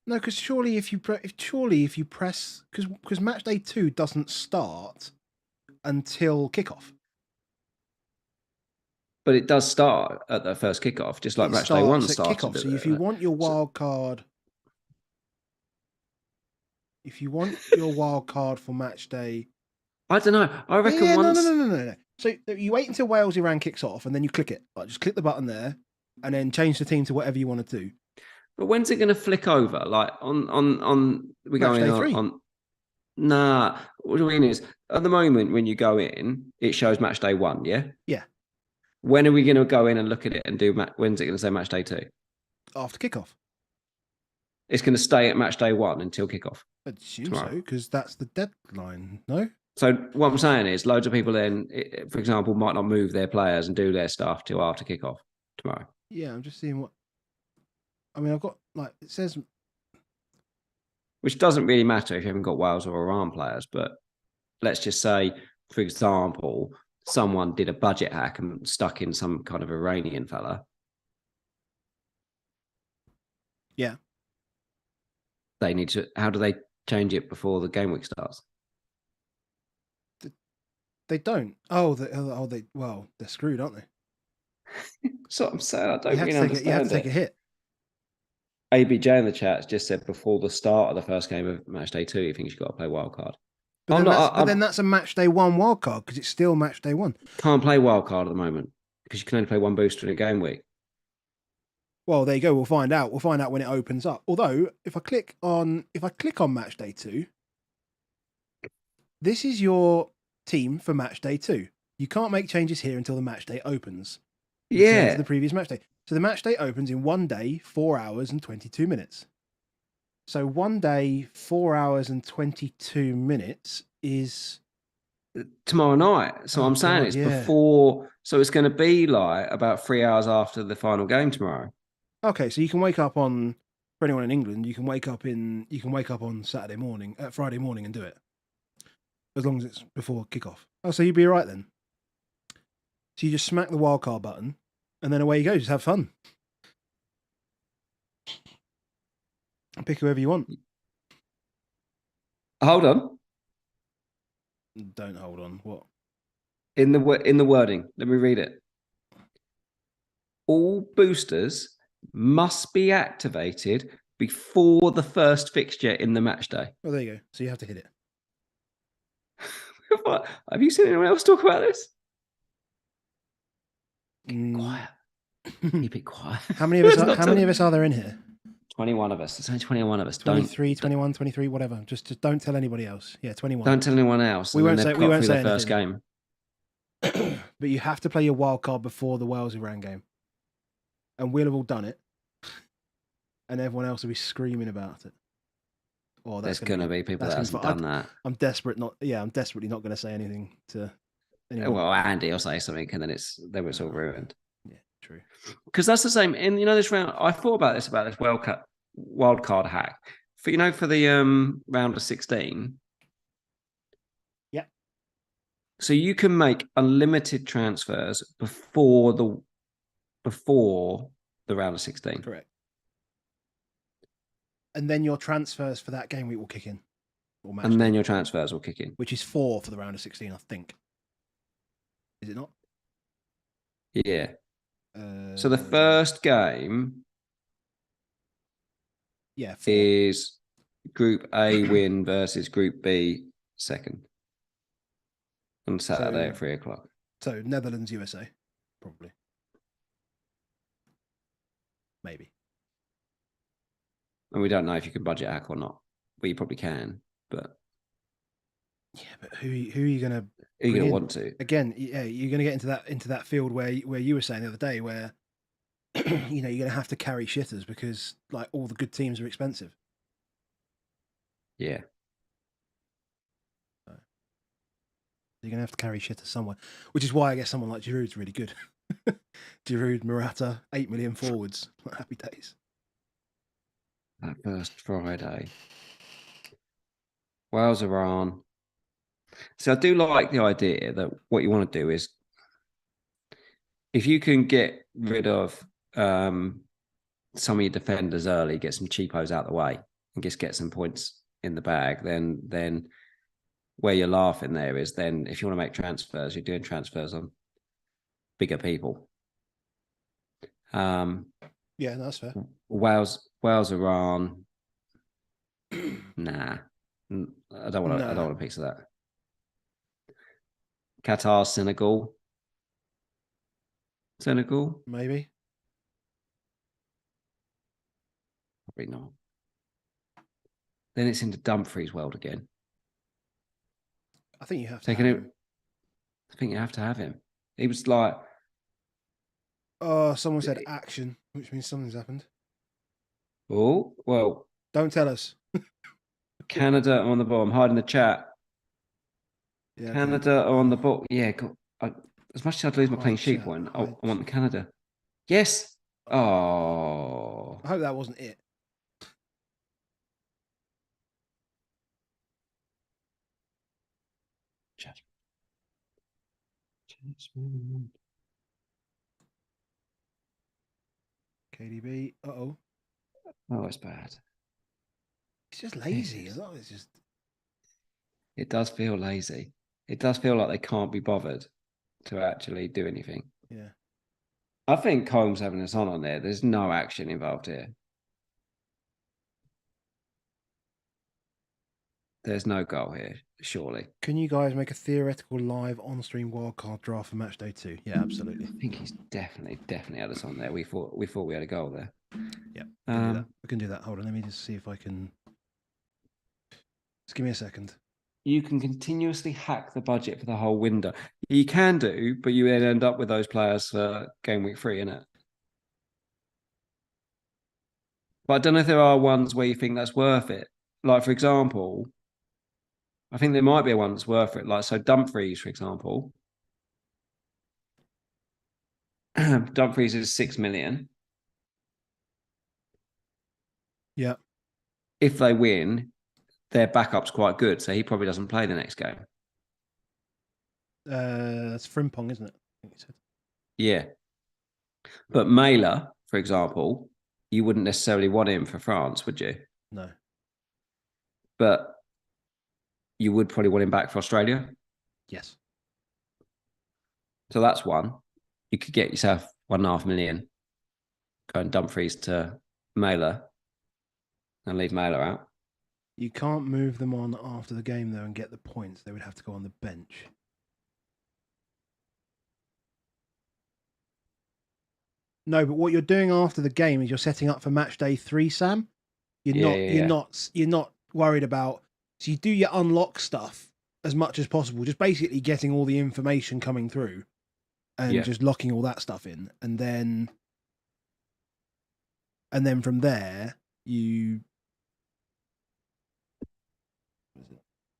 No, because surely if you press because match day 2 doesn't start until kickoff. But it does start at the first kickoff, just like It match day one starts at started. kickoff. So if you want your wild card, for match day, I don't know. I reckon yeah, once. no. So you wait until Wales Iran kicks off, and then you click it. Like just click the button there, and then change the team to whatever you want to do. But when's it going to flick over? Like on we Match go in day 3. on. Nah, what I mean is at the moment when you go in, it shows match day 1. Yeah. Yeah. When are we going to go in and look at it and do? When's it going to say match day 2? After kickoff. It's going to stay at match day 1 until kickoff. I'd assume so, because that's the deadline. No. So what I'm saying is, loads of people then, for example, might not move their players and do their stuff till after kickoff tomorrow. Yeah, I'm just seeing what. I mean, I've got it says. Which doesn't really matter if you haven't got Wales or Iran players, but let's just say, for example, someone did a budget hack and stuck in some kind of Iranian fella. Yeah. They need to. How do they change it before the game week starts? They don't. Well, they're screwed, aren't they? That's what I'm saying. I don't You have really to take understand it. You have to take a hit. ABJ in the chat just said before the start of the first game of match day 2, he thinks you've got to play wildcard. But then that's a match day 1 wildcard because it's still match day 1. Can't play wildcard at the moment because you can only play one booster in a game week. Well, there you go. We'll find out. We'll find out when it opens up. Although, if I click on match day 2, this is your team for match day 2. You can't make changes here until the match day opens. Yeah. To the previous match day. So the match day opens in 1 day, 4 hours and 22 minutes. So 1 day, 4 hours and 22 minutes is tomorrow night. So I'm saying it's before. So it's going to be like about 3 hours after the final game tomorrow. Okay, so you can wake up for anyone in England, you can wake up on Saturday morning, Friday morning and do it. As long as it's before kickoff. Oh, so you'd be all right then. So you just smack the wildcard button and then away you go. Just have fun. Pick whoever you want. Hold on. Don't hold on. What? In the wording, let me read it. All boosters must be activated before the first fixture in the match day. Oh, there you go. So you have to hit it. Have you seen anyone else talk about this? Quiet. Keep it quiet. How many of us are there in here? 21 of us. There's only 21 of us. 23, 21, 23, whatever. Just don't tell anybody else. Yeah, 21. Don't tell anyone else. We won't say the first game. But you have to play your wild card before the Wales Iran game. And we'll have all done it. And everyone else will be screaming about it. Oh, there's going to be people that hasn't done that. I'm desperately not going to say anything to anyone. Well, Andy will say something and then it's all ruined. Yeah, true. Because that's the same. And this round, I thought about this wild card hack for the round of 16. Yeah. So you can make unlimited transfers before the round of 16. Correct. And then your transfers for that game week will kick in. And then your transfers will kick in. Which is 4 for the round of 16, I think. Is it not? Yeah. So the first game is Group A win versus Group B second. On Saturday at 3 o'clock. So Netherlands, USA, probably. Maybe. And we don't know if you can budget hack or not. Well, you probably can, but yeah, but who are you going to? Who are you going to want to? Again, yeah, you're going to get into that field where you were saying the other day where you're going to have to carry shitters because like all the good teams are expensive. Yeah. So you're going to have to carry shitter somewhere, which is why I guess someone like Giroud's really good. Giroud, Morata, 8 million forwards. Happy days. That first Friday. Wales, Iran. So I do like the idea that what you want to do is, if you can get rid of some of your defenders early, get some cheapos out of the way, and just get some points in the bag, then where you're laughing there is then if you want to make transfers, you're doing transfers on bigger people. Yeah, that's fair. Wales, Iran. Nah, I don't want to. I don't Nah, want a piece of that. Qatar, Senegal. maybe. Probably not. Then it's into Dumfries' world again. I think you have to Taking have it. him. I think you have to have him. He was like, Oh, someone said action, which means something's happened. oh, well, Don't tell us. Canada on the ball. I'm hiding the chat. Yeah, okay. Canada on the ball. Yeah, as much as I'd lose my clean Hide sheet chat. point, I Hide. want Canada. Yes. Oh. I hope that wasn't it. KDB. Uh-oh. Oh, it's bad. It's just lazy. It's just. It does feel lazy. It does feel like they can't be bothered to actually do anything. Yeah. I think Combs having us on there. There's no action involved here. There's no goal here, surely. Can you guys make a theoretical live on-stream wildcard draft for match day 2? Yeah, absolutely. I think he's definitely had us on there. We thought we had a goal there. Yeah, we can do that. We can do that. Hold on, let me just see if I can. Just give me a second. You can continuously hack the budget for the whole window. You can do, but you then end up with those players for game week 3, innit? But I don't know if there are ones where you think that's worth it. Like, for example, I think there might be a one that's worth it. Like, so Dumfries, for example. Dumfries is 6 million. Yeah. If they win, their backup's quite good. So he probably doesn't play the next game. That's Frimpong, isn't it? I think you said. Yeah. But Mailer, for example, you wouldn't necessarily want him for France, would you? No. But you would probably want him back for Australia. Yes. So that's one. You could get yourself 1.5 million going Dumfries to Mailer and leave Mailer out. You can't move them on after the game, though, and get the points. They would have to go on the bench. No, but what you're doing after the game is you're setting up for match day 3, Sam. You're not worried about. So you do your unlock stuff as much as possible, just basically getting all the information coming through and just locking all that stuff in, and then from there you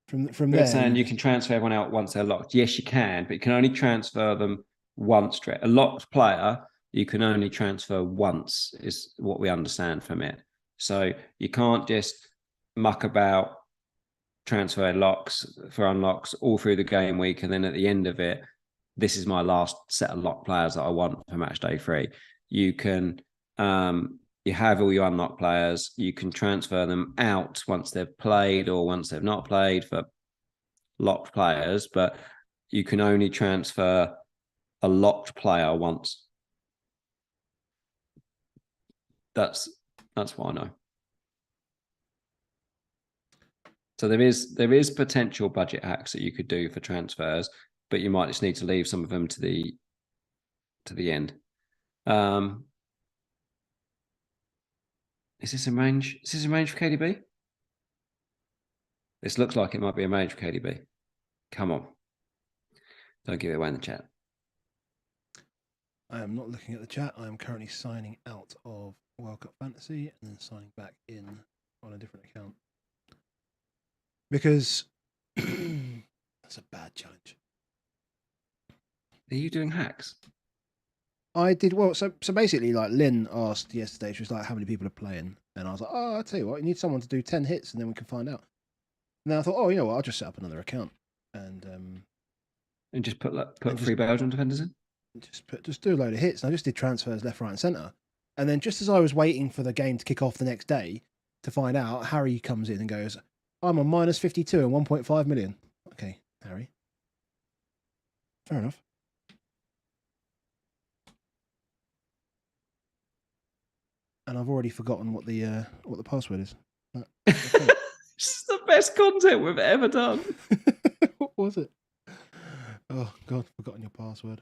from You're there saying you can transfer everyone out once they're locked. Yes, you can, but you can only transfer them once. A locked player, you can only transfer once, is what we understand from it. So you can't just muck about transfer locks for unlocks all through the game week, and then at the end of it, this is my last set of locked players that I want for match day 3. You can you have all your unlocked players. You can transfer them out once they've played or once they've not played for locked players, but you can only transfer a locked player once. That's what I know. So there is potential budget hacks that you could do for transfers, but you might just need to leave some of them to the end. Is this a range? Is this a range for KDB? This looks like it might be a range for KDB. Come on. Don't give it away in the chat. I am not looking at the chat. I am currently signing out of World Cup Fantasy and then signing back in on a different account. because that's a bad challenge. Are you doing hacks? I did well. So basically, like Lynn asked yesterday, she was like, "How many people are playing?" And I was like, "Oh, I tell you what, you need someone to do 10 hits, and then we can find out." And then I thought, "Oh, you know what? I'll just set up another account and And just put and three Belgian defenders in? just do a load of hits." And I just did transfers left, right, and centre. And then just as I was waiting for the game to kick off the next day to find out, Harry comes in and goes, "I'm on minus 52 and 1.5 million." Okay, Harry, fair enough. And I've already forgotten what the password is. This is the best content we've ever done. What was it? Oh God, forgotten your password.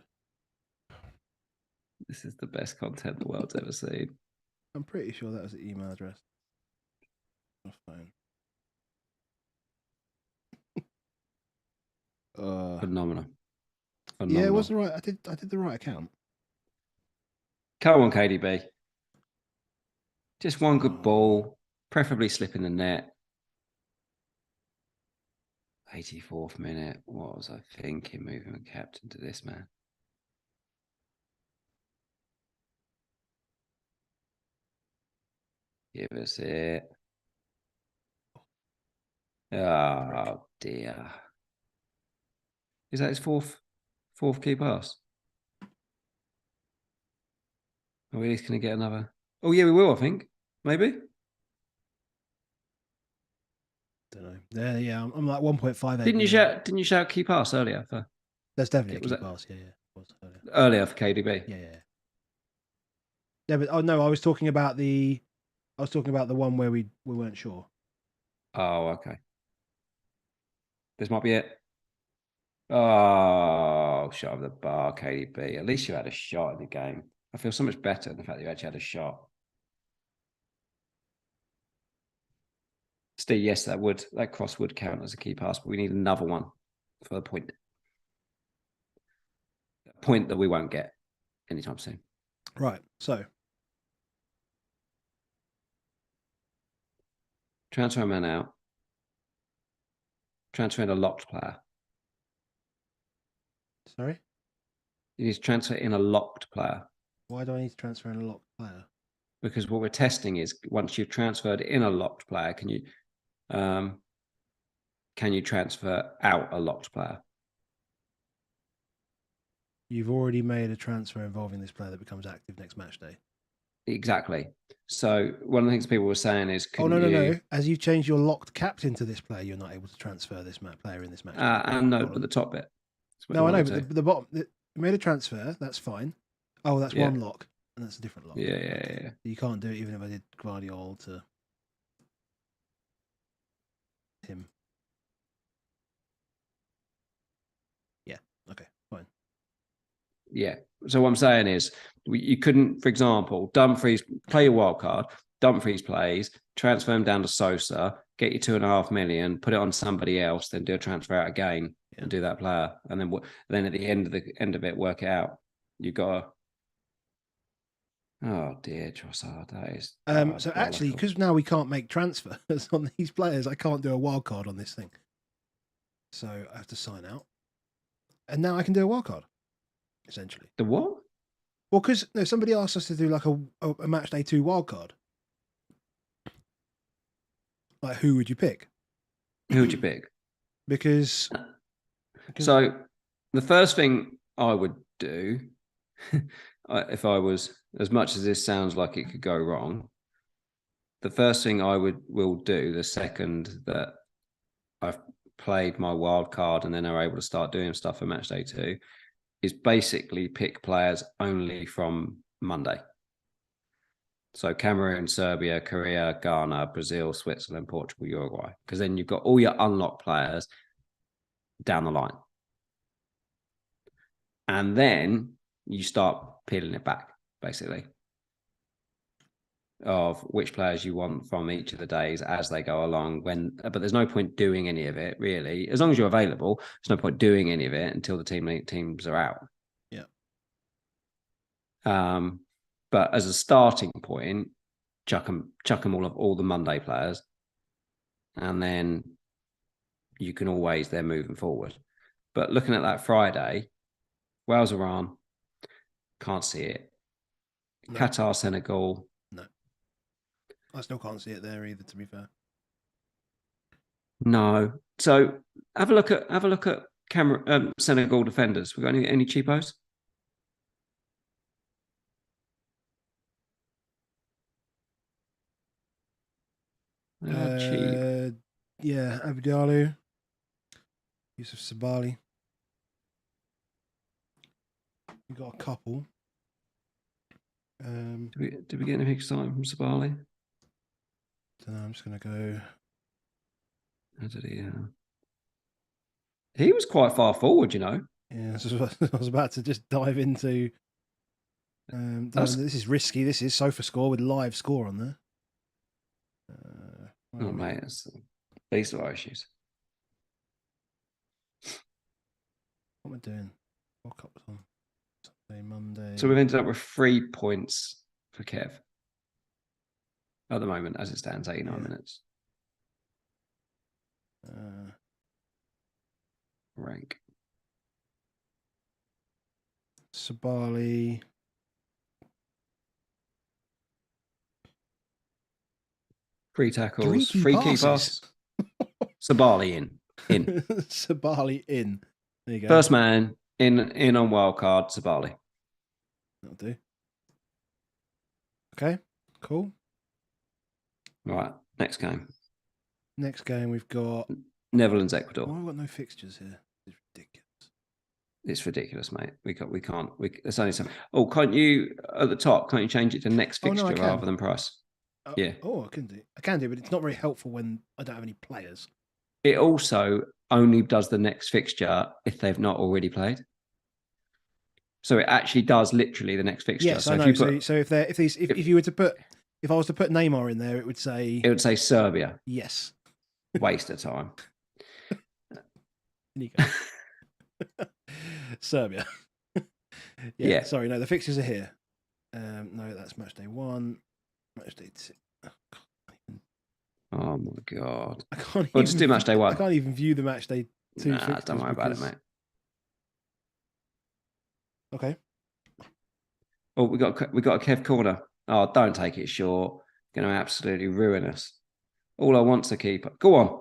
This is the best content the world's ever seen. I'm pretty sure that was the email address. My phone. Phenomenal. Yeah, it was the right. I did the right account. Come on, KDB. Just one good ball, preferably slip in the net. 84th minute. What was I thinking moving the captain to this man? Give us it. Oh dear. Is that his fourth key pass? Are we at least going to get another? Oh yeah, we will. I think maybe. Don't know. Yeah, I'm like 1.58. Didn't you shout key pass earlier? That's definitely a key pass. Yeah, it was earlier for KDB. Yeah. Yeah, but no, I was talking about the one where we weren't sure. Oh, okay. This might be it. Oh, shot of the bar, KDB. At least you had a shot in the game. I feel so much better in the fact that you actually had a shot. Still, yes, that cross would count as a key pass, but we need another one for the point. A point that we won't get anytime soon. Right. So transfer a man out. Transfer in a locked player. Sorry? You need to transfer in a locked player. Why do I need to transfer in a locked player? Because what we're testing is once you've transferred in a locked player, can you transfer out a locked player? You've already made a transfer involving this player that becomes active next match day. Exactly. So one of the things people were saying is, no. As you change your locked captain to this player, you're not able to transfer this player in this match. And no, but the top bit. No, I know, but the bottom. You made a transfer. That's fine. Oh, that's one lock, and that's a different lock. Yeah. You can't do it even if I did Guardiola to him. Yeah. Okay. Fine. Yeah. So what I'm saying is, you couldn't, for example, Dumfries play your wild card. Dumfries plays, transfer him down to Sosa, get you 2.5 million, put it on somebody else, then do a transfer out again and do that player, and then at the end of it, work it out. You got. Oh dear, Trossard, that is. So actually, because now we can't make transfers on these players, I can't do a wild card on this thing. So I have to sign out, and now I can do a wild card. Essentially, the what? Well, because somebody asked us to do like a match day 2 wild card. Like, who would you pick? Who would you pick? Because so the first thing I would do, if I was, as much as this sounds like it could go wrong, the first thing I will do the second that I've played my wild card and then are able to start doing stuff for match day 2 is basically pick players only from Monday. So Cameroon, Serbia, Korea, Ghana, Brazil, Switzerland, Portugal, Uruguay. Because then you've got all your unlocked players down the line. And then you start peeling it back, basically, of which players you want from each of the days as they go along. But there's no point doing any of it, really. As long as you're available, there's no point doing any of it until the teams are out. Yeah. But as a starting point, chuck them all the Monday players, and then you can always then moving forward. But looking at that Friday, Wales, Iran, can't see it. No. Qatar, Senegal. No. I still can't see it there either, to be fair. No. So have a look at Senegal defenders. We got any cheapos? They are cheap. Yeah, Abdiallo, Yusuf Sabali. We've got a couple. Did we get anything exciting from Sabali? Don't know, I'm just going to go. How did he? He was quite far forward, you know. Yeah, I was about to just dive into. This is risky. This is SofaScore with live score on there. Oh, mate, these are our issues. What am I doing? World Cup's on Sunday, Monday. So we've ended up with 3 points for Kev at the moment, as it stands, 89 minutes. Rank. Sabali. Free tackles, free key pass. Sabali in. Sabali in. There you go. First man in on wildcard, Sabali. That'll do. Okay, cool. Right, next game. Next game we've got Netherlands, Ecuador. Why have we got no fixtures here? It's ridiculous. It's ridiculous, mate. We can't. There's only some. Oh, can't you at the top? Can't you change it to next fixture rather than price? Yeah. Oh, I can do, but it's not very helpful when I don't have any players. It also only does the next fixture if they've not already played. So it actually does literally the next fixture. Yes, I know. If you were to put, if I was to put Neymar in there, it would say Serbia. Yes. Waste of time. Serbia. Yeah. Sorry, no, the fixtures are here. No, that's match day 1. Match day 2. Oh my god! I can't. Well, just do match day 1. I can't even view the match day 2. Nah, don't worry about it, mate. Okay. Oh, we got a Kev corner. Oh, don't take it short. Going to absolutely ruin us. All I want's a keeper. Go on.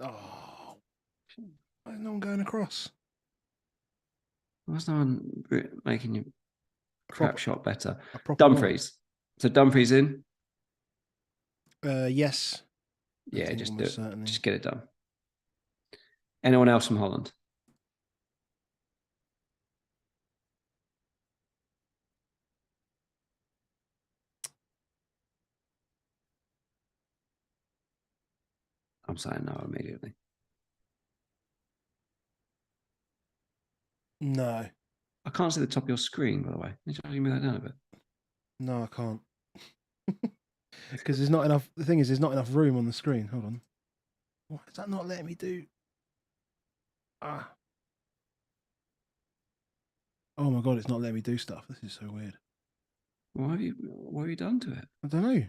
Oh, why is no one going across? Why's no one making you crap shot better? Dumfries. So Dumfries in? Yes. Yeah, just do it. Certainly. Just get it done. Anyone else from Holland? I'm saying no immediately. No. I can't see the top of your screen, by the way. Can you move that down a bit? No, I can't. Because there's not enough. The thing is, there's not enough room on the screen. Hold on. Why is that not letting me do? Oh my god, it's not letting me do stuff. This is so weird. What have you done to it? I don't know.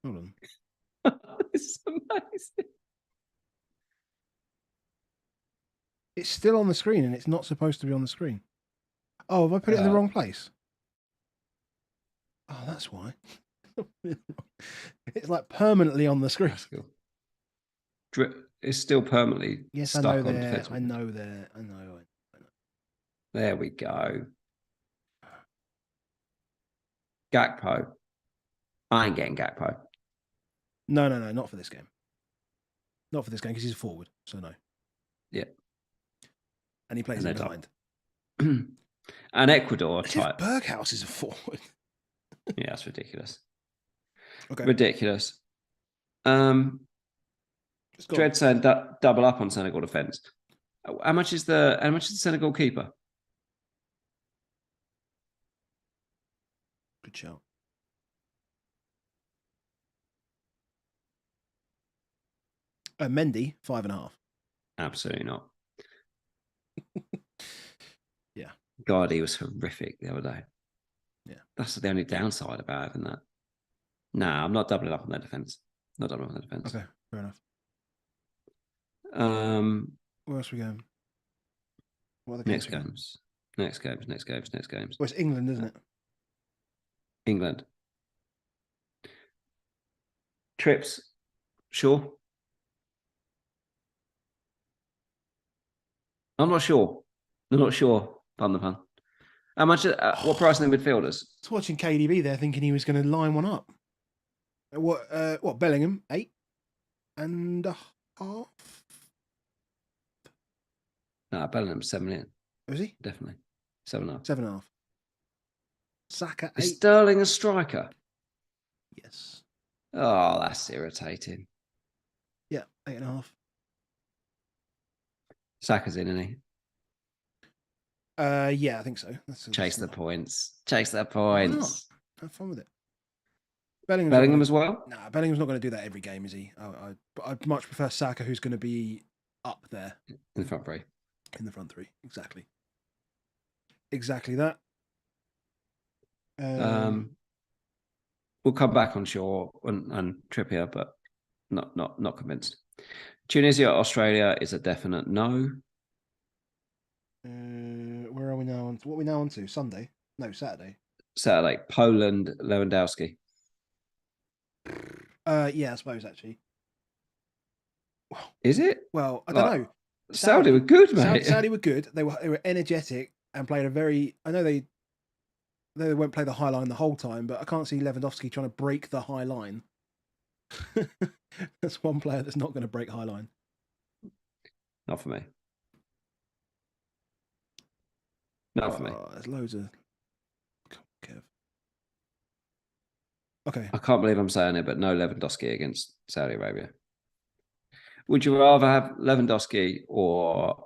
Hold on. This is amazing. It's still on the screen and it's not supposed to be on the screen. Oh, have I put it in the wrong place? Oh, that's why. It's like permanently on the screen. It's still permanently stuck on defense. I know there. I know. There we go. Gakpo. I ain't getting Gakpo. No, not for this game. Not for this game because he's a forward, so no. Yeah. And he plays in behind. And Ecuador type. Berghaus is a forward. Yeah, that's ridiculous. Okay. Ridiculous. Dread saying double up on Senegal defense. How much is the Senegal keeper? Good shout. Mendy, 5.5. Absolutely not. Yeah. God, he was horrific the other day. Yeah. That's the only downside about having that. Nah, I'm not doubling up on their defense. Not doubling up on their defense. Okay, fair enough. Where else are we going? What other Next games we got? games. Next games. Next games. Next games. Well, it's England, isn't it? England. Trips. Sure. I'm not sure. I'm not sure. Pardon the pun. How much? What price are the midfielders? I was watching KDB there, thinking he was going to line one up. What? Bellingham 8.5. No, Bellingham's 7 million. Was he? Definitely 7.5. 7.5. Saka 8. Is Sterling a striker? Yes. Oh, that's irritating. Yeah, 8.5. Saka's in, isn't he? Yeah, I think so. Chase the points. Chase the Why not? points. Have fun with it. Bellingham as well? Nah, Bellingham's not going to do that every game, is he? I'd much prefer Saka, who's going to be up there. In the front three. In the front three, exactly. Exactly that. We'll come back on Shaw and Trippier, but not convinced. Tunisia, Australia is a definite no. Where are we now? What are we now on to? Sunday? No, Saturday. Saturday, Poland, Lewandowski. Yeah, I suppose actually. Is it? Well, I don't know. Saudi were good, mate. Saudi were good. They were energetic and played a very. I know they won't play the high line the whole time, but I can't see Lewandowski trying to break the high line. That's one player that's not going to break high line. Not for me. Not for me. There's loads of. Kev. Okay. I can't believe I'm saying it, but no Lewandowski against Saudi Arabia. Would you rather have Lewandowski or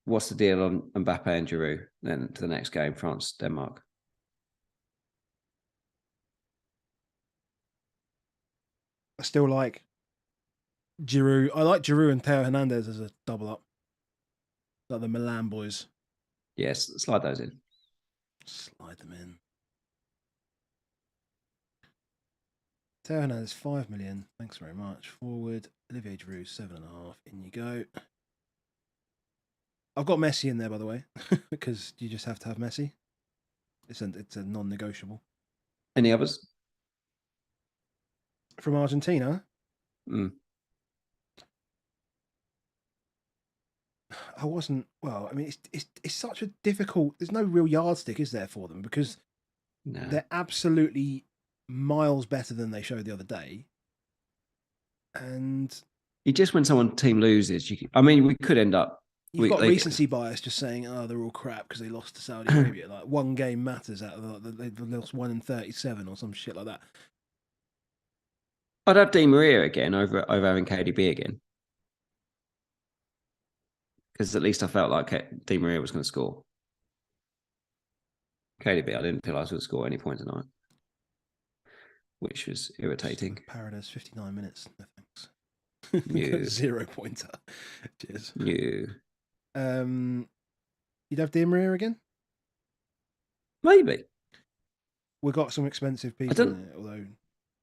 what's the deal on Mbappe and Giroud then to the next game, France, Denmark? I still like Giroud. I like Giroud and Theo Hernandez as a double up. Like the Milan boys. Yes, slide those in. Slide them in. Theo Hernandez 5 million. Thanks very much. Forward. Olivier Giroud 7.5. In you go. I've got Messi in there, by the way, because you just have to have Messi. It's a non-negotiable. Any others? From Argentina? I wasn't. Well, I mean, it's such a difficult. There's no real yardstick, is there, for them? Because they're absolutely miles better than they showed the other day. And just when someone team loses, we could end up. You've got recency bias, just saying, "Oh, they're all crap because they lost to Saudi Arabia." Like one game matters out of they lost 1 in 37 or some shit like that. I'd have Di Maria again over having KDB again, because at least I felt like Di Maria was going to score. KDB, I didn't feel I was going to score any points tonight, which was irritating. Paradise 59 minutes. No thanks. 0 pointer. Cheers. You'd have Di Maria again? Maybe. We've got some expensive people in it, although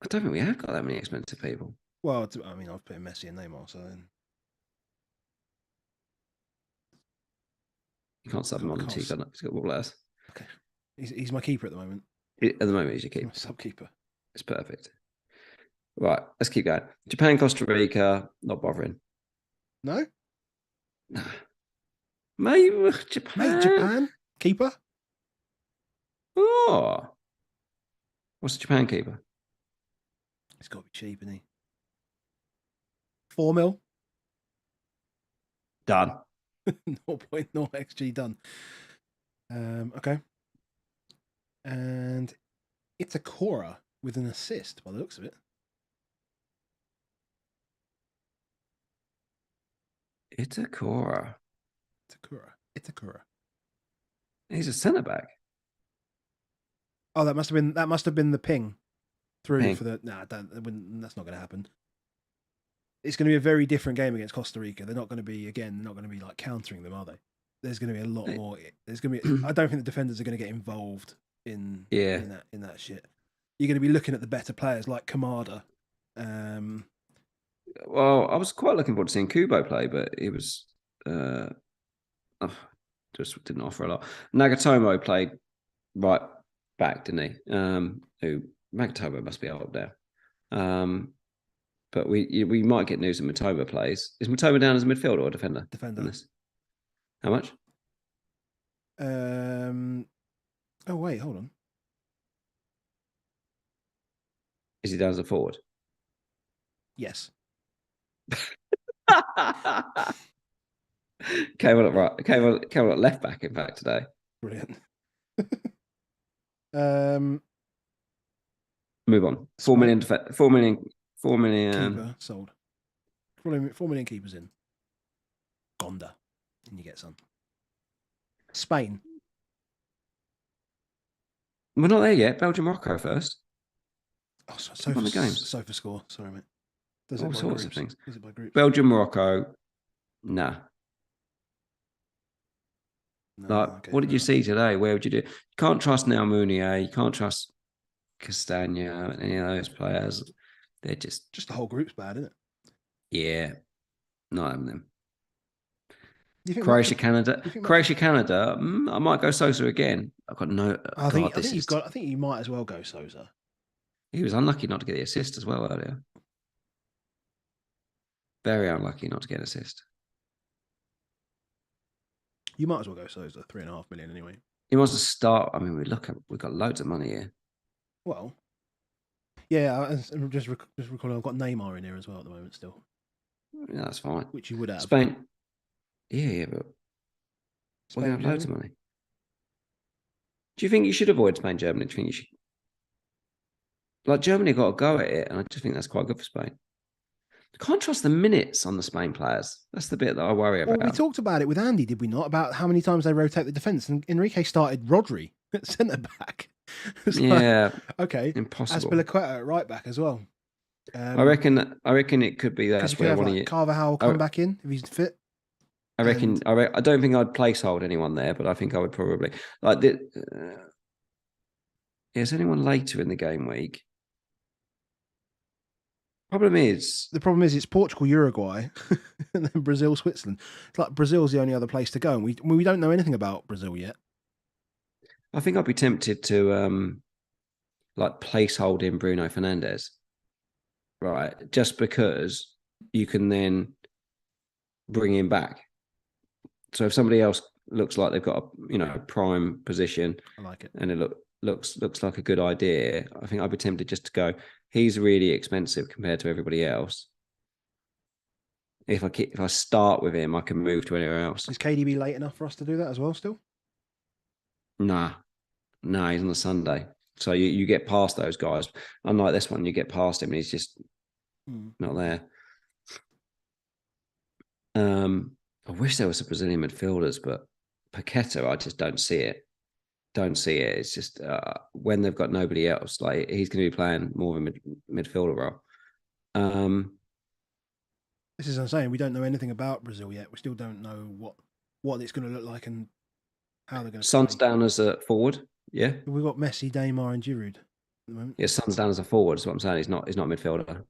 I don't think we have got that many expensive people. Well, I mean, I've put in Messi and Neymar, so then you can't sub him on until he's got more players. Okay, he's my keeper at the moment. At the moment, he's your keeper. He's my sub-keeper. It's perfect. Right, let's keep going. Japan, Costa Rica, not bothering. No? Nah. Maybe Japan. Mate, Japan? Keeper? Oh. What's the Japan keeper? It's got to be cheap, isn't he? 4 mil? Done. 0.0 XG done. Okay. And it's a Cora with an assist by the looks of it. It's a Cora. It's a Cora. He's a centre back. Oh, that must have been the ping through for the. Nah, that's not going to happen. It's going to be a very different game against Costa Rica. They're not going to be like countering them, are they? There's going to be a lot more. There's going to be. I don't think the defenders are going to get involved in that shit. You're going to be looking at the better players like Kamada. Well, I was quite looking forward to seeing Kubo play, but it was oh, just didn't offer a lot. Nagatomo played right back, didn't he? Who Nagatomo must be old now. But we might get news that Matoma plays. Is Matoma down as a midfielder or a defender? Defender. In this? How much? Oh wait, hold on. Is he down as a forward? Yes. Came on at right. Came on at left back. In fact, today. Brilliant. Move on. 4 million. 4 million. 4 million. Keeper sold. 4 million keepers in. Gonda, and you get some. Spain. We're not there yet. Belgium, Morocco first. Oh, Keep on the games. Sofa score. Sorry, mate. Does All sorts of things. Does it by groups? Belgium, Morocco. Nah. No, Like, okay, what did you see today? Where would you do? You can't trust Now Mounier. You can't trust Castagna. Any of those players. They're just the whole group's bad, isn't it? Yeah, not having them. You think Croatia, Canada. Croatia, Canada. I might go Sosa again. I've got no. I think you might as well go Sosa. He was unlucky not to get the assist as well earlier. Very unlucky not to get an assist. You might as well go Sosa. 3.5 million anyway. He wants to start. I mean, we've got loads of money here. Well, yeah. I'm just recalling. I've got Neymar in here as well at the moment still. Yeah, that's fine. Which you would have. Spain. Yeah, but we're going to have loads of money. Do you think you should avoid Spain, Germany? Do you think you should? Like, Germany got to go at it, and I just think that's quite good for Spain. I can't trust the minutes on the Spain players. That's the bit that I worry about. Well, we talked about it with Andy, did we not? About how many times they rotate the defence. And Enrique started Rodri at centre back. Yeah. Okay. Impossible. Aspilicueta at right back as well. I reckon it could be that's where one of you. Carvajal will come back in if he's fit. I reckon. I don't think I'd placehold anyone there, but I think I would probably like. Is anyone later in the game week? The problem is it's Portugal, Uruguay, and then Brazil, Switzerland. It's like Brazil's the only other place to go, and we don't know anything about Brazil yet. I think I'd be tempted to like placehold in Bruno Fernandes, right? Just because you can then bring him back. So if somebody else looks like they've got a prime position, I like it, and it looks like a good idea, I think I'd be tempted just to go. He's really expensive compared to everybody else. If I start with him, I can move to anywhere else. Is KDB late enough for us to do that as well? Still? Nah, he's on a Sunday, so you get past those guys. Unlike this one, you get past him, and he's just not there. I wish there was some Brazilian midfielders, but Paqueta, I just don't see it. It's just when they've got nobody else, like he's going to be playing more of a midfielder role. This is what I'm saying. We don't know anything about Brazil yet. We still don't know what it's going to look like and how they're going to. Son's down as a forward. Yeah, we've got Messi, Neymar, and Giroud at the moment. Yeah, Son's down as a forward. That's what I'm saying. He's not a midfielder.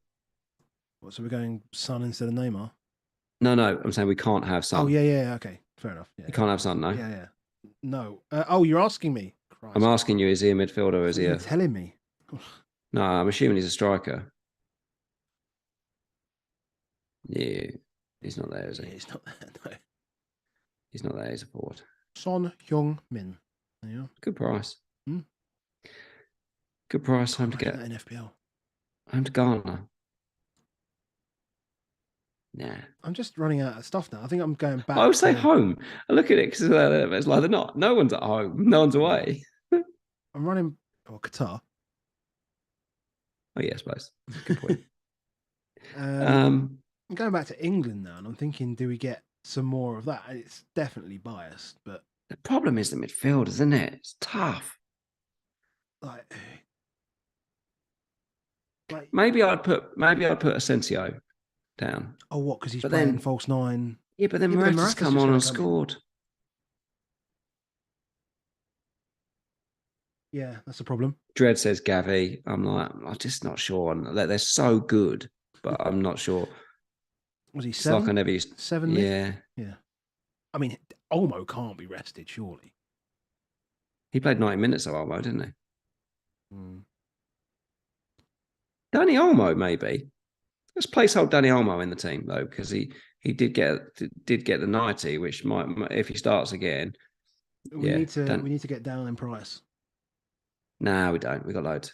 What, so we're going Son instead of Neymar? No, I'm saying we can't have Son. Oh yeah. Okay, fair enough. Yeah. You can't have Son, no. Yeah. No. You're asking me. Christ. I'm asking you: is he a midfielder or is he? You're telling me. No, I'm assuming he's a striker. Yeah, he's not there, is he? Yeah, he's not there. No. He's not there. He's a forward. Son Heung-min. Yeah. Good price. Good price. Home to get an FPL. Home to Ghana. Nah. I'm just running out of stuff now. I think I'm going back. I would say home. I look at it because it's like they're not. No one's at home. No one's away. I'm running. Qatar. Oh yeah, I suppose. Good point. I'm going back to England now, and I'm thinking, do we get some more of that? It's definitely biased, but the problem is the midfield, isn't it? It's tough. Like maybe I'd put Asensio down. Oh, what? Because he's playing false nine. Yeah, but then Morata's come on and scored. Yeah, that's a problem. Dredd says Gavi. I'm just not sure. They're so good, but I'm not sure. Was he It's like I 7? never used. 7 mid? Yeah, Yeah. I mean, Olmo can't be rested, surely. he played 90 minutes of Olmo, didn't he? Mm. Danny Olmo, maybe. Let's placehold Danny Olmo in the team though, because he did get the 90, which might, if he starts again. We Yeah, need to don't. we need to get down in price. Nah, we don't. We got loads.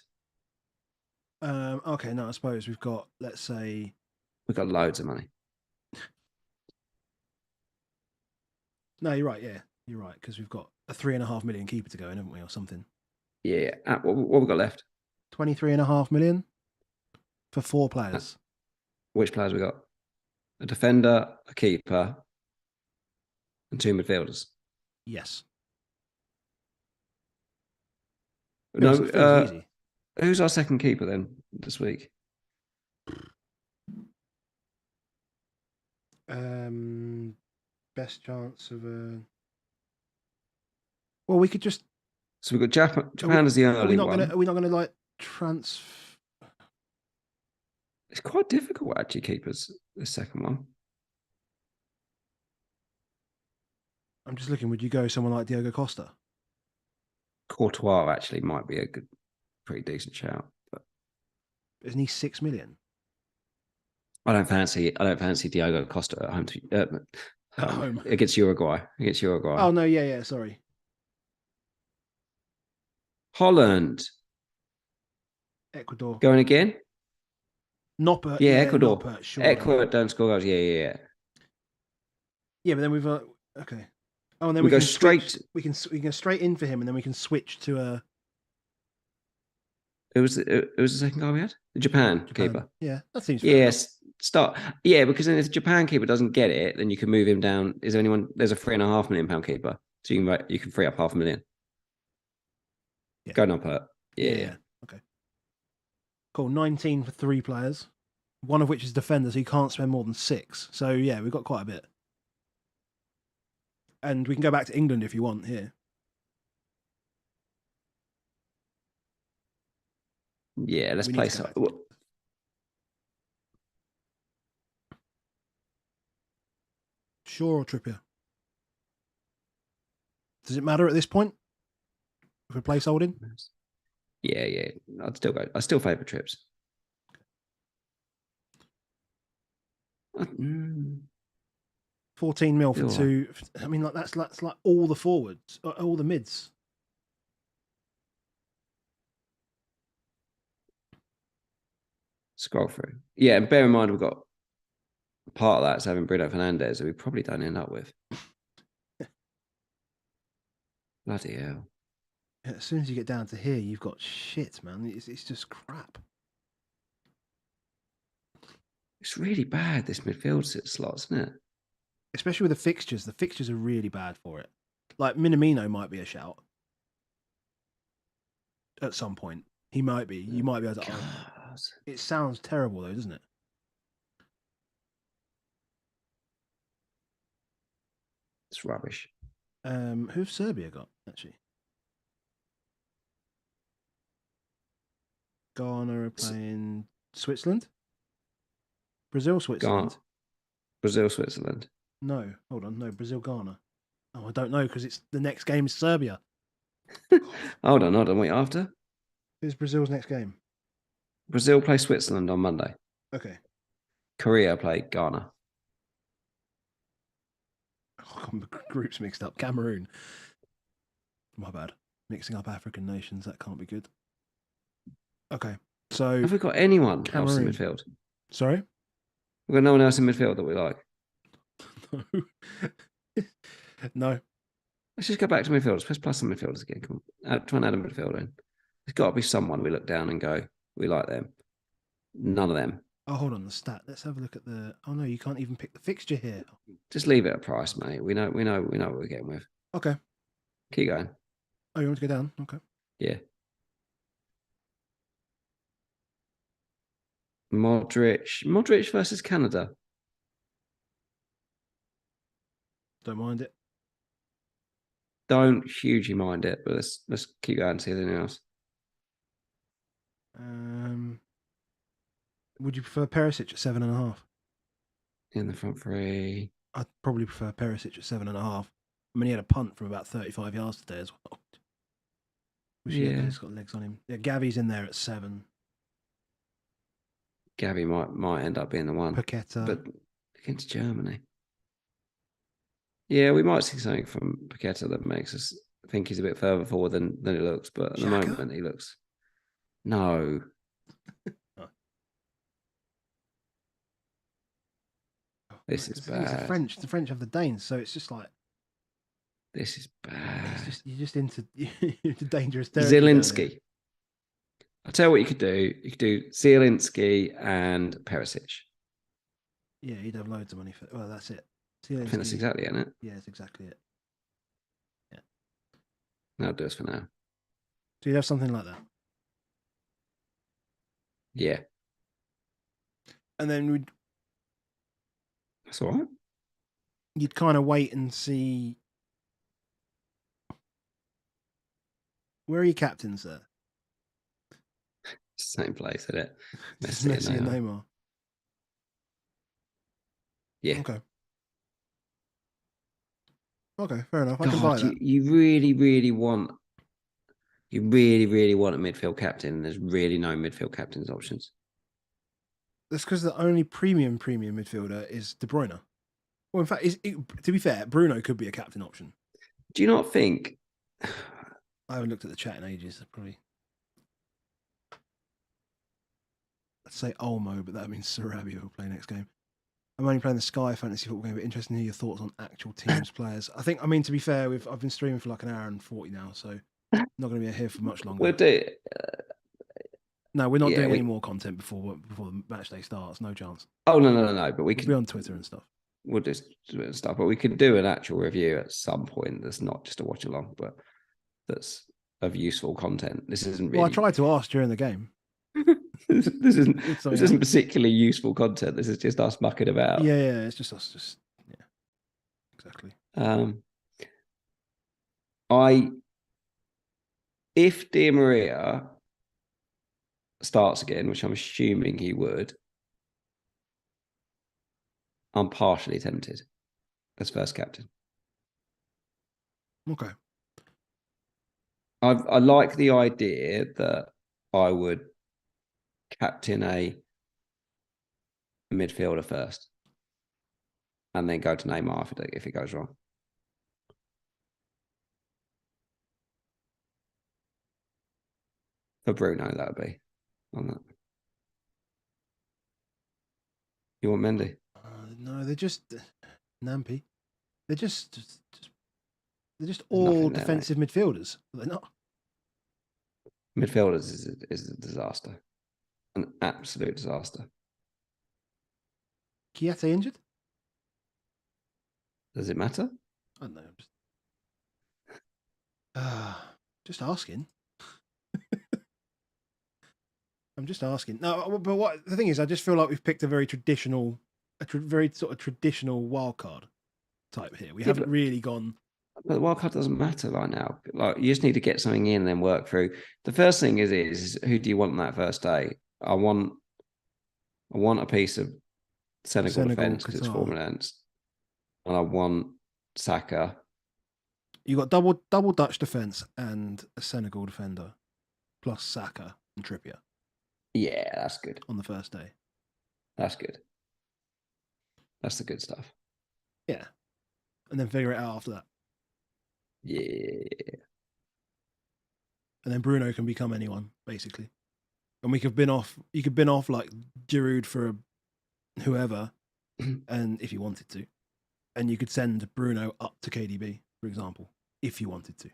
Okay, no, I suppose we've got, let's say, We got loads of money. no, you're right. Yeah, you're right because we've got a 3.5 million keeper to go in, haven't we, or something? Yeah. What we got left? 23.5 million for 4 Uh, players. which players we got? A defender, a keeper, and two midfielders. Yes, No, feels easy. who's our second keeper then this week? Um, Best chance of a. Well, we could just. So we've got Japan. Are we, Japan is the are we early not gonna? one. Are we not gonna like trans? It's quite difficult actually, keepers. The second one. I'm just looking. Would you go someone like Diogo Costa? Courtois actually might be a good, pretty decent shout. But Isn't he 6 million I don't fancy Diogo Costa at home at home? against Uruguay. Against Uruguay. Oh no, yeah, sorry. Holland Ecuador. going again. Noppert, Yeah, yeah, Ecuador. Noppert, surely. Ecuador don't score goals. Yeah. Yeah, but then we've okay. Oh, and then We we go can switch. straight. We can go straight in for him, and then we can switch to It was the second guy we had. The Japan Japan. keeper. Yeah, that seems fair enough. Yes. Start. Yeah, because then if the Japan keeper doesn't get it, then you can move him down. Is there anyone? There's a £3.5 million keeper, so you can free up 500,000. Yeah, Go Noppert. yeah, Yeah. yeah. Okay, cool. 19 for 3 players, one of which is defender, so you can't spend more than 6. So yeah, we've got quite a bit, and we can go back to England if you want here. Yeah, let's We need play. to go back. Shaw or Trippier? Does it matter at this point if we place holding? Yeah. I'd still go. I still favour trips. 14 mil for Feel like 2. I mean, like that's like all the forwards, all the mids. scroll through. Yeah, and bear in mind we've got part of that's having Bruno Fernandes that we probably don't end up with. Bloody hell. As soon as you get down to here, you've got shit, man. It's just crap. It's really bad, this midfield slot, isn't it? Especially with the fixtures. The fixtures are really bad for it. Like Minamino might be a shout at some point. He might be. You might be able to. God. It sounds terrible though, doesn't it? It's rubbish. Who've Serbia got actually? Ghana are playing Switzerland. Brazil, Switzerland. Ghana. Brazil, Switzerland. No, hold on. No, Brazil, Ghana. Oh, I don't know because it's the next game is Serbia. Hold on. Wait, after? Who's Brazil's next game? Brazil play Switzerland on Monday. Okay. Korea play Ghana. Oh, groups mixed up. Cameroon. My bad. Mixing up African nations. That can't be good. Okay. So Have we got anyone else in Cameroon. midfield? Sorry? We've got no one else in midfield that we like. No. No. Let's just go back to midfield. Let's press plus on midfielders again. Come on. Try and add a midfielder in. There's got to be someone we look down and go, we like them. None of them. Oh, hold on. The stat. Let's have a look at the. Oh no, you can't even pick the fixture here. Just leave it at price, mate. We know what we're getting with. Okay. Keep going. Oh, you want to go down? Okay. Yeah. Modric versus Canada. Don't mind it. Don't hugely mind it, but let's keep going and see anything else. Would you prefer Perisic at 7.5? in the front three. I'd probably prefer Perisic at 7.5. I mean, he had a punt from about 35 yards today as well. Wish he had Yeah, those got legs on him. Yeah, Gavi's in there at 7. Gabby might end up being the one, Paqueta. but against Germany. Yeah, we might see something from Paqueta that makes us think he's a bit further forward than it looks. But at the Xhaka? moment, he looks no. Oh, This is the thing is, the bad. French, the French have the Danes, so it's just like This is it's bad. just you're just into dangerous territory down here. Zielinski. I'll tell you what you could do. You could do Zielinski and Perisic. Yeah, he'd have loads of money for. Well, that's it. I think that's exactly it, isn't it? Yeah, that's exactly it. Yeah. That'll do us for now. So you'd have something like that, Yeah, and then that's all right. you'd kind of wait and see. Where are your captains there? Same place, isn't it? Messi and Neymar. Yeah. Okay. Okay, fair enough. I God, can buy that. you really, really want a midfield captain, and there's really no midfield captain's options. That's because the only premium midfielder is De Bruyne. Well, in fact, to be fair, Bruno could be a captain option. Do you not think? I haven't looked at the chat in ages. Probably. I'd say Olmo, but that means Sarabia will play next game. I'm only playing the Sky Fantasy Football game, but interested to hear your thoughts on actual teams, players. I think, to be fair, I've been streaming for like an hour and 40 now, so not going to be here for much longer. We'll do. No, we're not doing any more content before the match day starts. No chance. Oh no! But we could be on Twitter and stuff. We'll do stuff, but we could do an actual review at some point. That's not just a watch along, but that's of useful content. This isn't really. Well, I tried to ask during the game. this isn't particularly useful content. This is just us mucking about. Yeah, it's just us. Yeah, exactly. If Di Maria starts again, which I'm assuming he would, I'm partially tempted as first captain. Okay. I like the idea that I would captain a midfielder first and then go to Neymar if it goes wrong. For Bruno, that would be on that. You want Mendy? No, they're just Nampy. They're just all defensive midfielders. They're not. Midfielders is a disaster, an absolute disaster. Kiete injured? Does it matter? I don't know. Just asking. I'm just asking. No, but what the thing is, I just feel like we've picked a very traditional, very sort of traditional wild card type here. We haven't really gone. But the wild card doesn't matter right now. Like, you just need to get something in and then work through. The first thing is who do you want on that first day? I want a piece of Senegal defense because it's Formula Ends, and I want Saka. You got double Dutch defense and a Senegal defender, plus Saka and Trippier. Yeah, that's good. On the first day. That's good. That's the good stuff. Yeah. And then figure it out after that. Yeah. And then Bruno can become anyone, basically. And you could bin off like Giroud for whoever, and if you wanted to. And you could send Bruno up to KDB, for example, if you wanted to.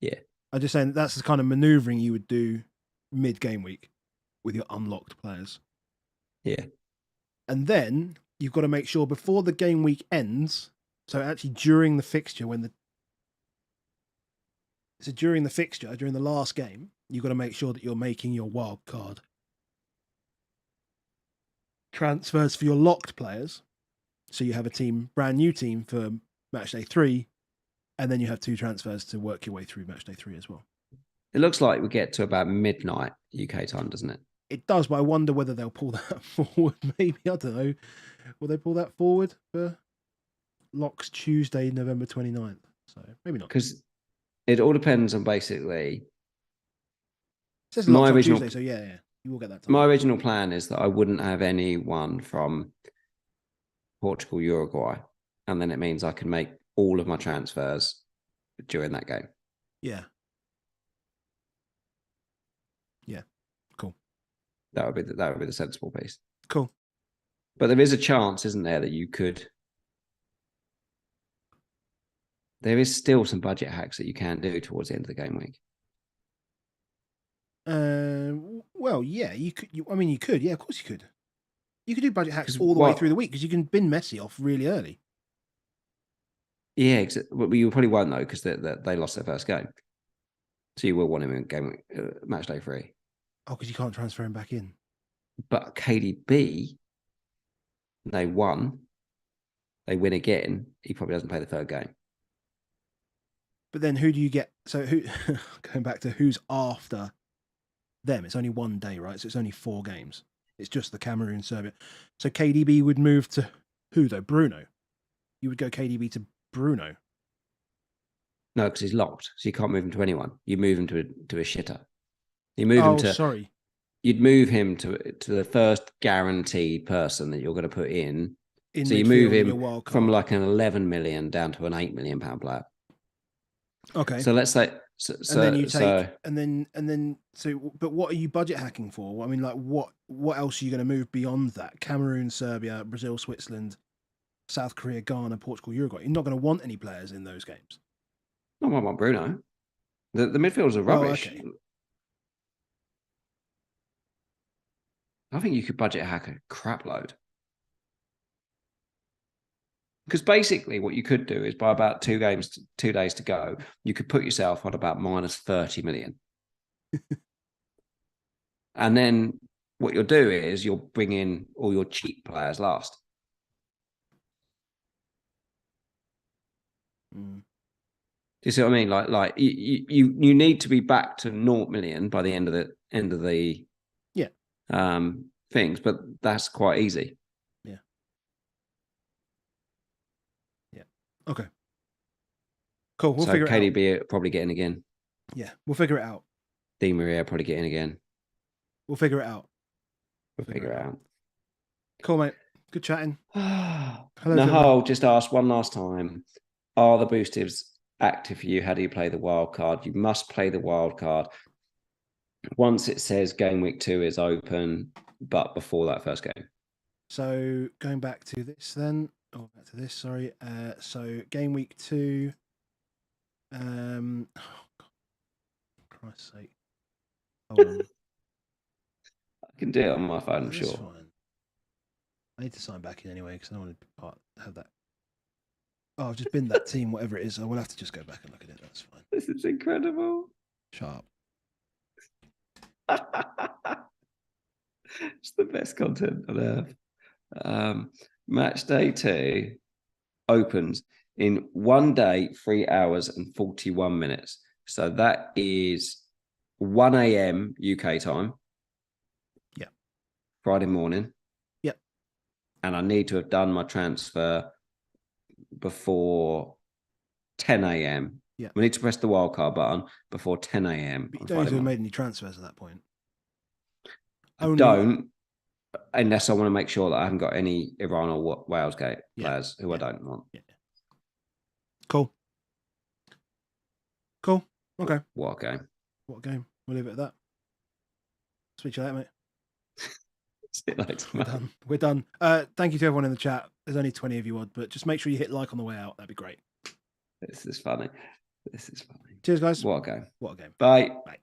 Yeah. I'm just saying that's the kind of manoeuvring you would do mid-game week with your unlocked players. Yeah. And then you've got to make sure before the game week ends, so actually during the fixture, during the last game, you've got to make sure that you're making your wild card transfers for your locked players. So you have a brand new team for match day 3, and then you have 2 transfers to work your way through match day 3 as well. It looks like we get to about midnight UK time, doesn't it? It does, but I wonder whether they'll pull that forward. Maybe, I don't know. Will they pull that forward for locks Tuesday, November 29th? So maybe not. Because it all depends on basically. It says My locks on original Tuesday, so yeah, you will get that time. my original plan is that I wouldn't have anyone from Portugal, Uruguay, and then it means I can make all of my transfers during that game. Yeah. Yeah. Cool. That would be the sensible piece. Cool. But there is a chance, isn't there, that you could. There is still some budget hacks that you can do towards the end of the game week. Well, yeah, you could. I mean, you could. Yeah, of course you could. You could do budget hacks 'Cause all the way through the week because you can bin Messi off really early. Yeah, well, you probably won't though because they lost their first game, so you will want him in game match day 3. Oh, because you can't transfer him back in. But KDB, they won. They win again. He probably doesn't play the third game. But then who do you get? So who? Going back to who's after them? It's only one day, right? So it's only 4 games. It's just the Cameroon, Serbia. So KDB would move to who though? Bruno. You would go KDB to Bruno. No, because he's locked, so you can't move him to anyone. You move him to a shitter. You move him to. Sorry. You'd move him to the first guaranteed person that you're going to put in. So you move him from like an 11 million down to an 8 million pound player. Okay. So let's say. And then you take, and then. So, but what are you budget hacking for? I mean, like, what else are you going to move beyond that? Cameroon, Serbia, Brazil, Switzerland, South Korea, Ghana, Portugal, Uruguay. You're not going to want any players in those games. Not want Bruno. The midfielders are rubbish. Okay. I think you could budget hack a crap load. Because basically what you could do is by about 2 days to go, you could put yourself on about minus 30 million. And then what you'll do is you'll bring in all your cheap players last. Mm. Do you see what I mean? Like you need to be back to 0 million by the end of the things, but that's quite easy. Yeah. Yeah. Okay. Cool. We'll figure it out. KDB probably getting again. Yeah, we'll figure it out. Di Maria probably getting again. We'll figure it out. We'll figure it out. Cool, mate. Good chatting. Hello. Nahal just asked one last time: are the boosters active for you? How do you play the wild card? You must play the wild card once it says game week 2 is open, but before that first game. So going back to this then. Oh, back to this. Sorry. So game week 2. Oh God. Christ's sake. Hold on. I can do it on my phone, I'm sure. Fine. I need to sign back in anyway because I don't want to have that. Oh, I've just binned that team, whatever it is. I will have to just go back and look at it. That's fine. This is incredible. Sharp. It's the best content on earth. Match day 2 opens in 1 day, 3 hours and 41 minutes. So that is 1 a.m. UK time. Yeah. Friday morning. Yep. And I need to have done my transfer before 10 a.m. Yeah. We need to press the wildcard button before 10 a.m. But you don't need to have made any transfers at that point. Don't, unless I want to make sure that I haven't got any Iran or Wales Gate players who I don't want. Yeah. Cool. Okay. What a game. What a game. We'll leave it at that. Speak to you later, mate. See you later, We're done. Thank you to everyone in the chat. There's only 20 of you odd, but just make sure you hit like on the way out. That'd be great. This is funny. Cheers, guys. What a game. What a game. Bye. Bye.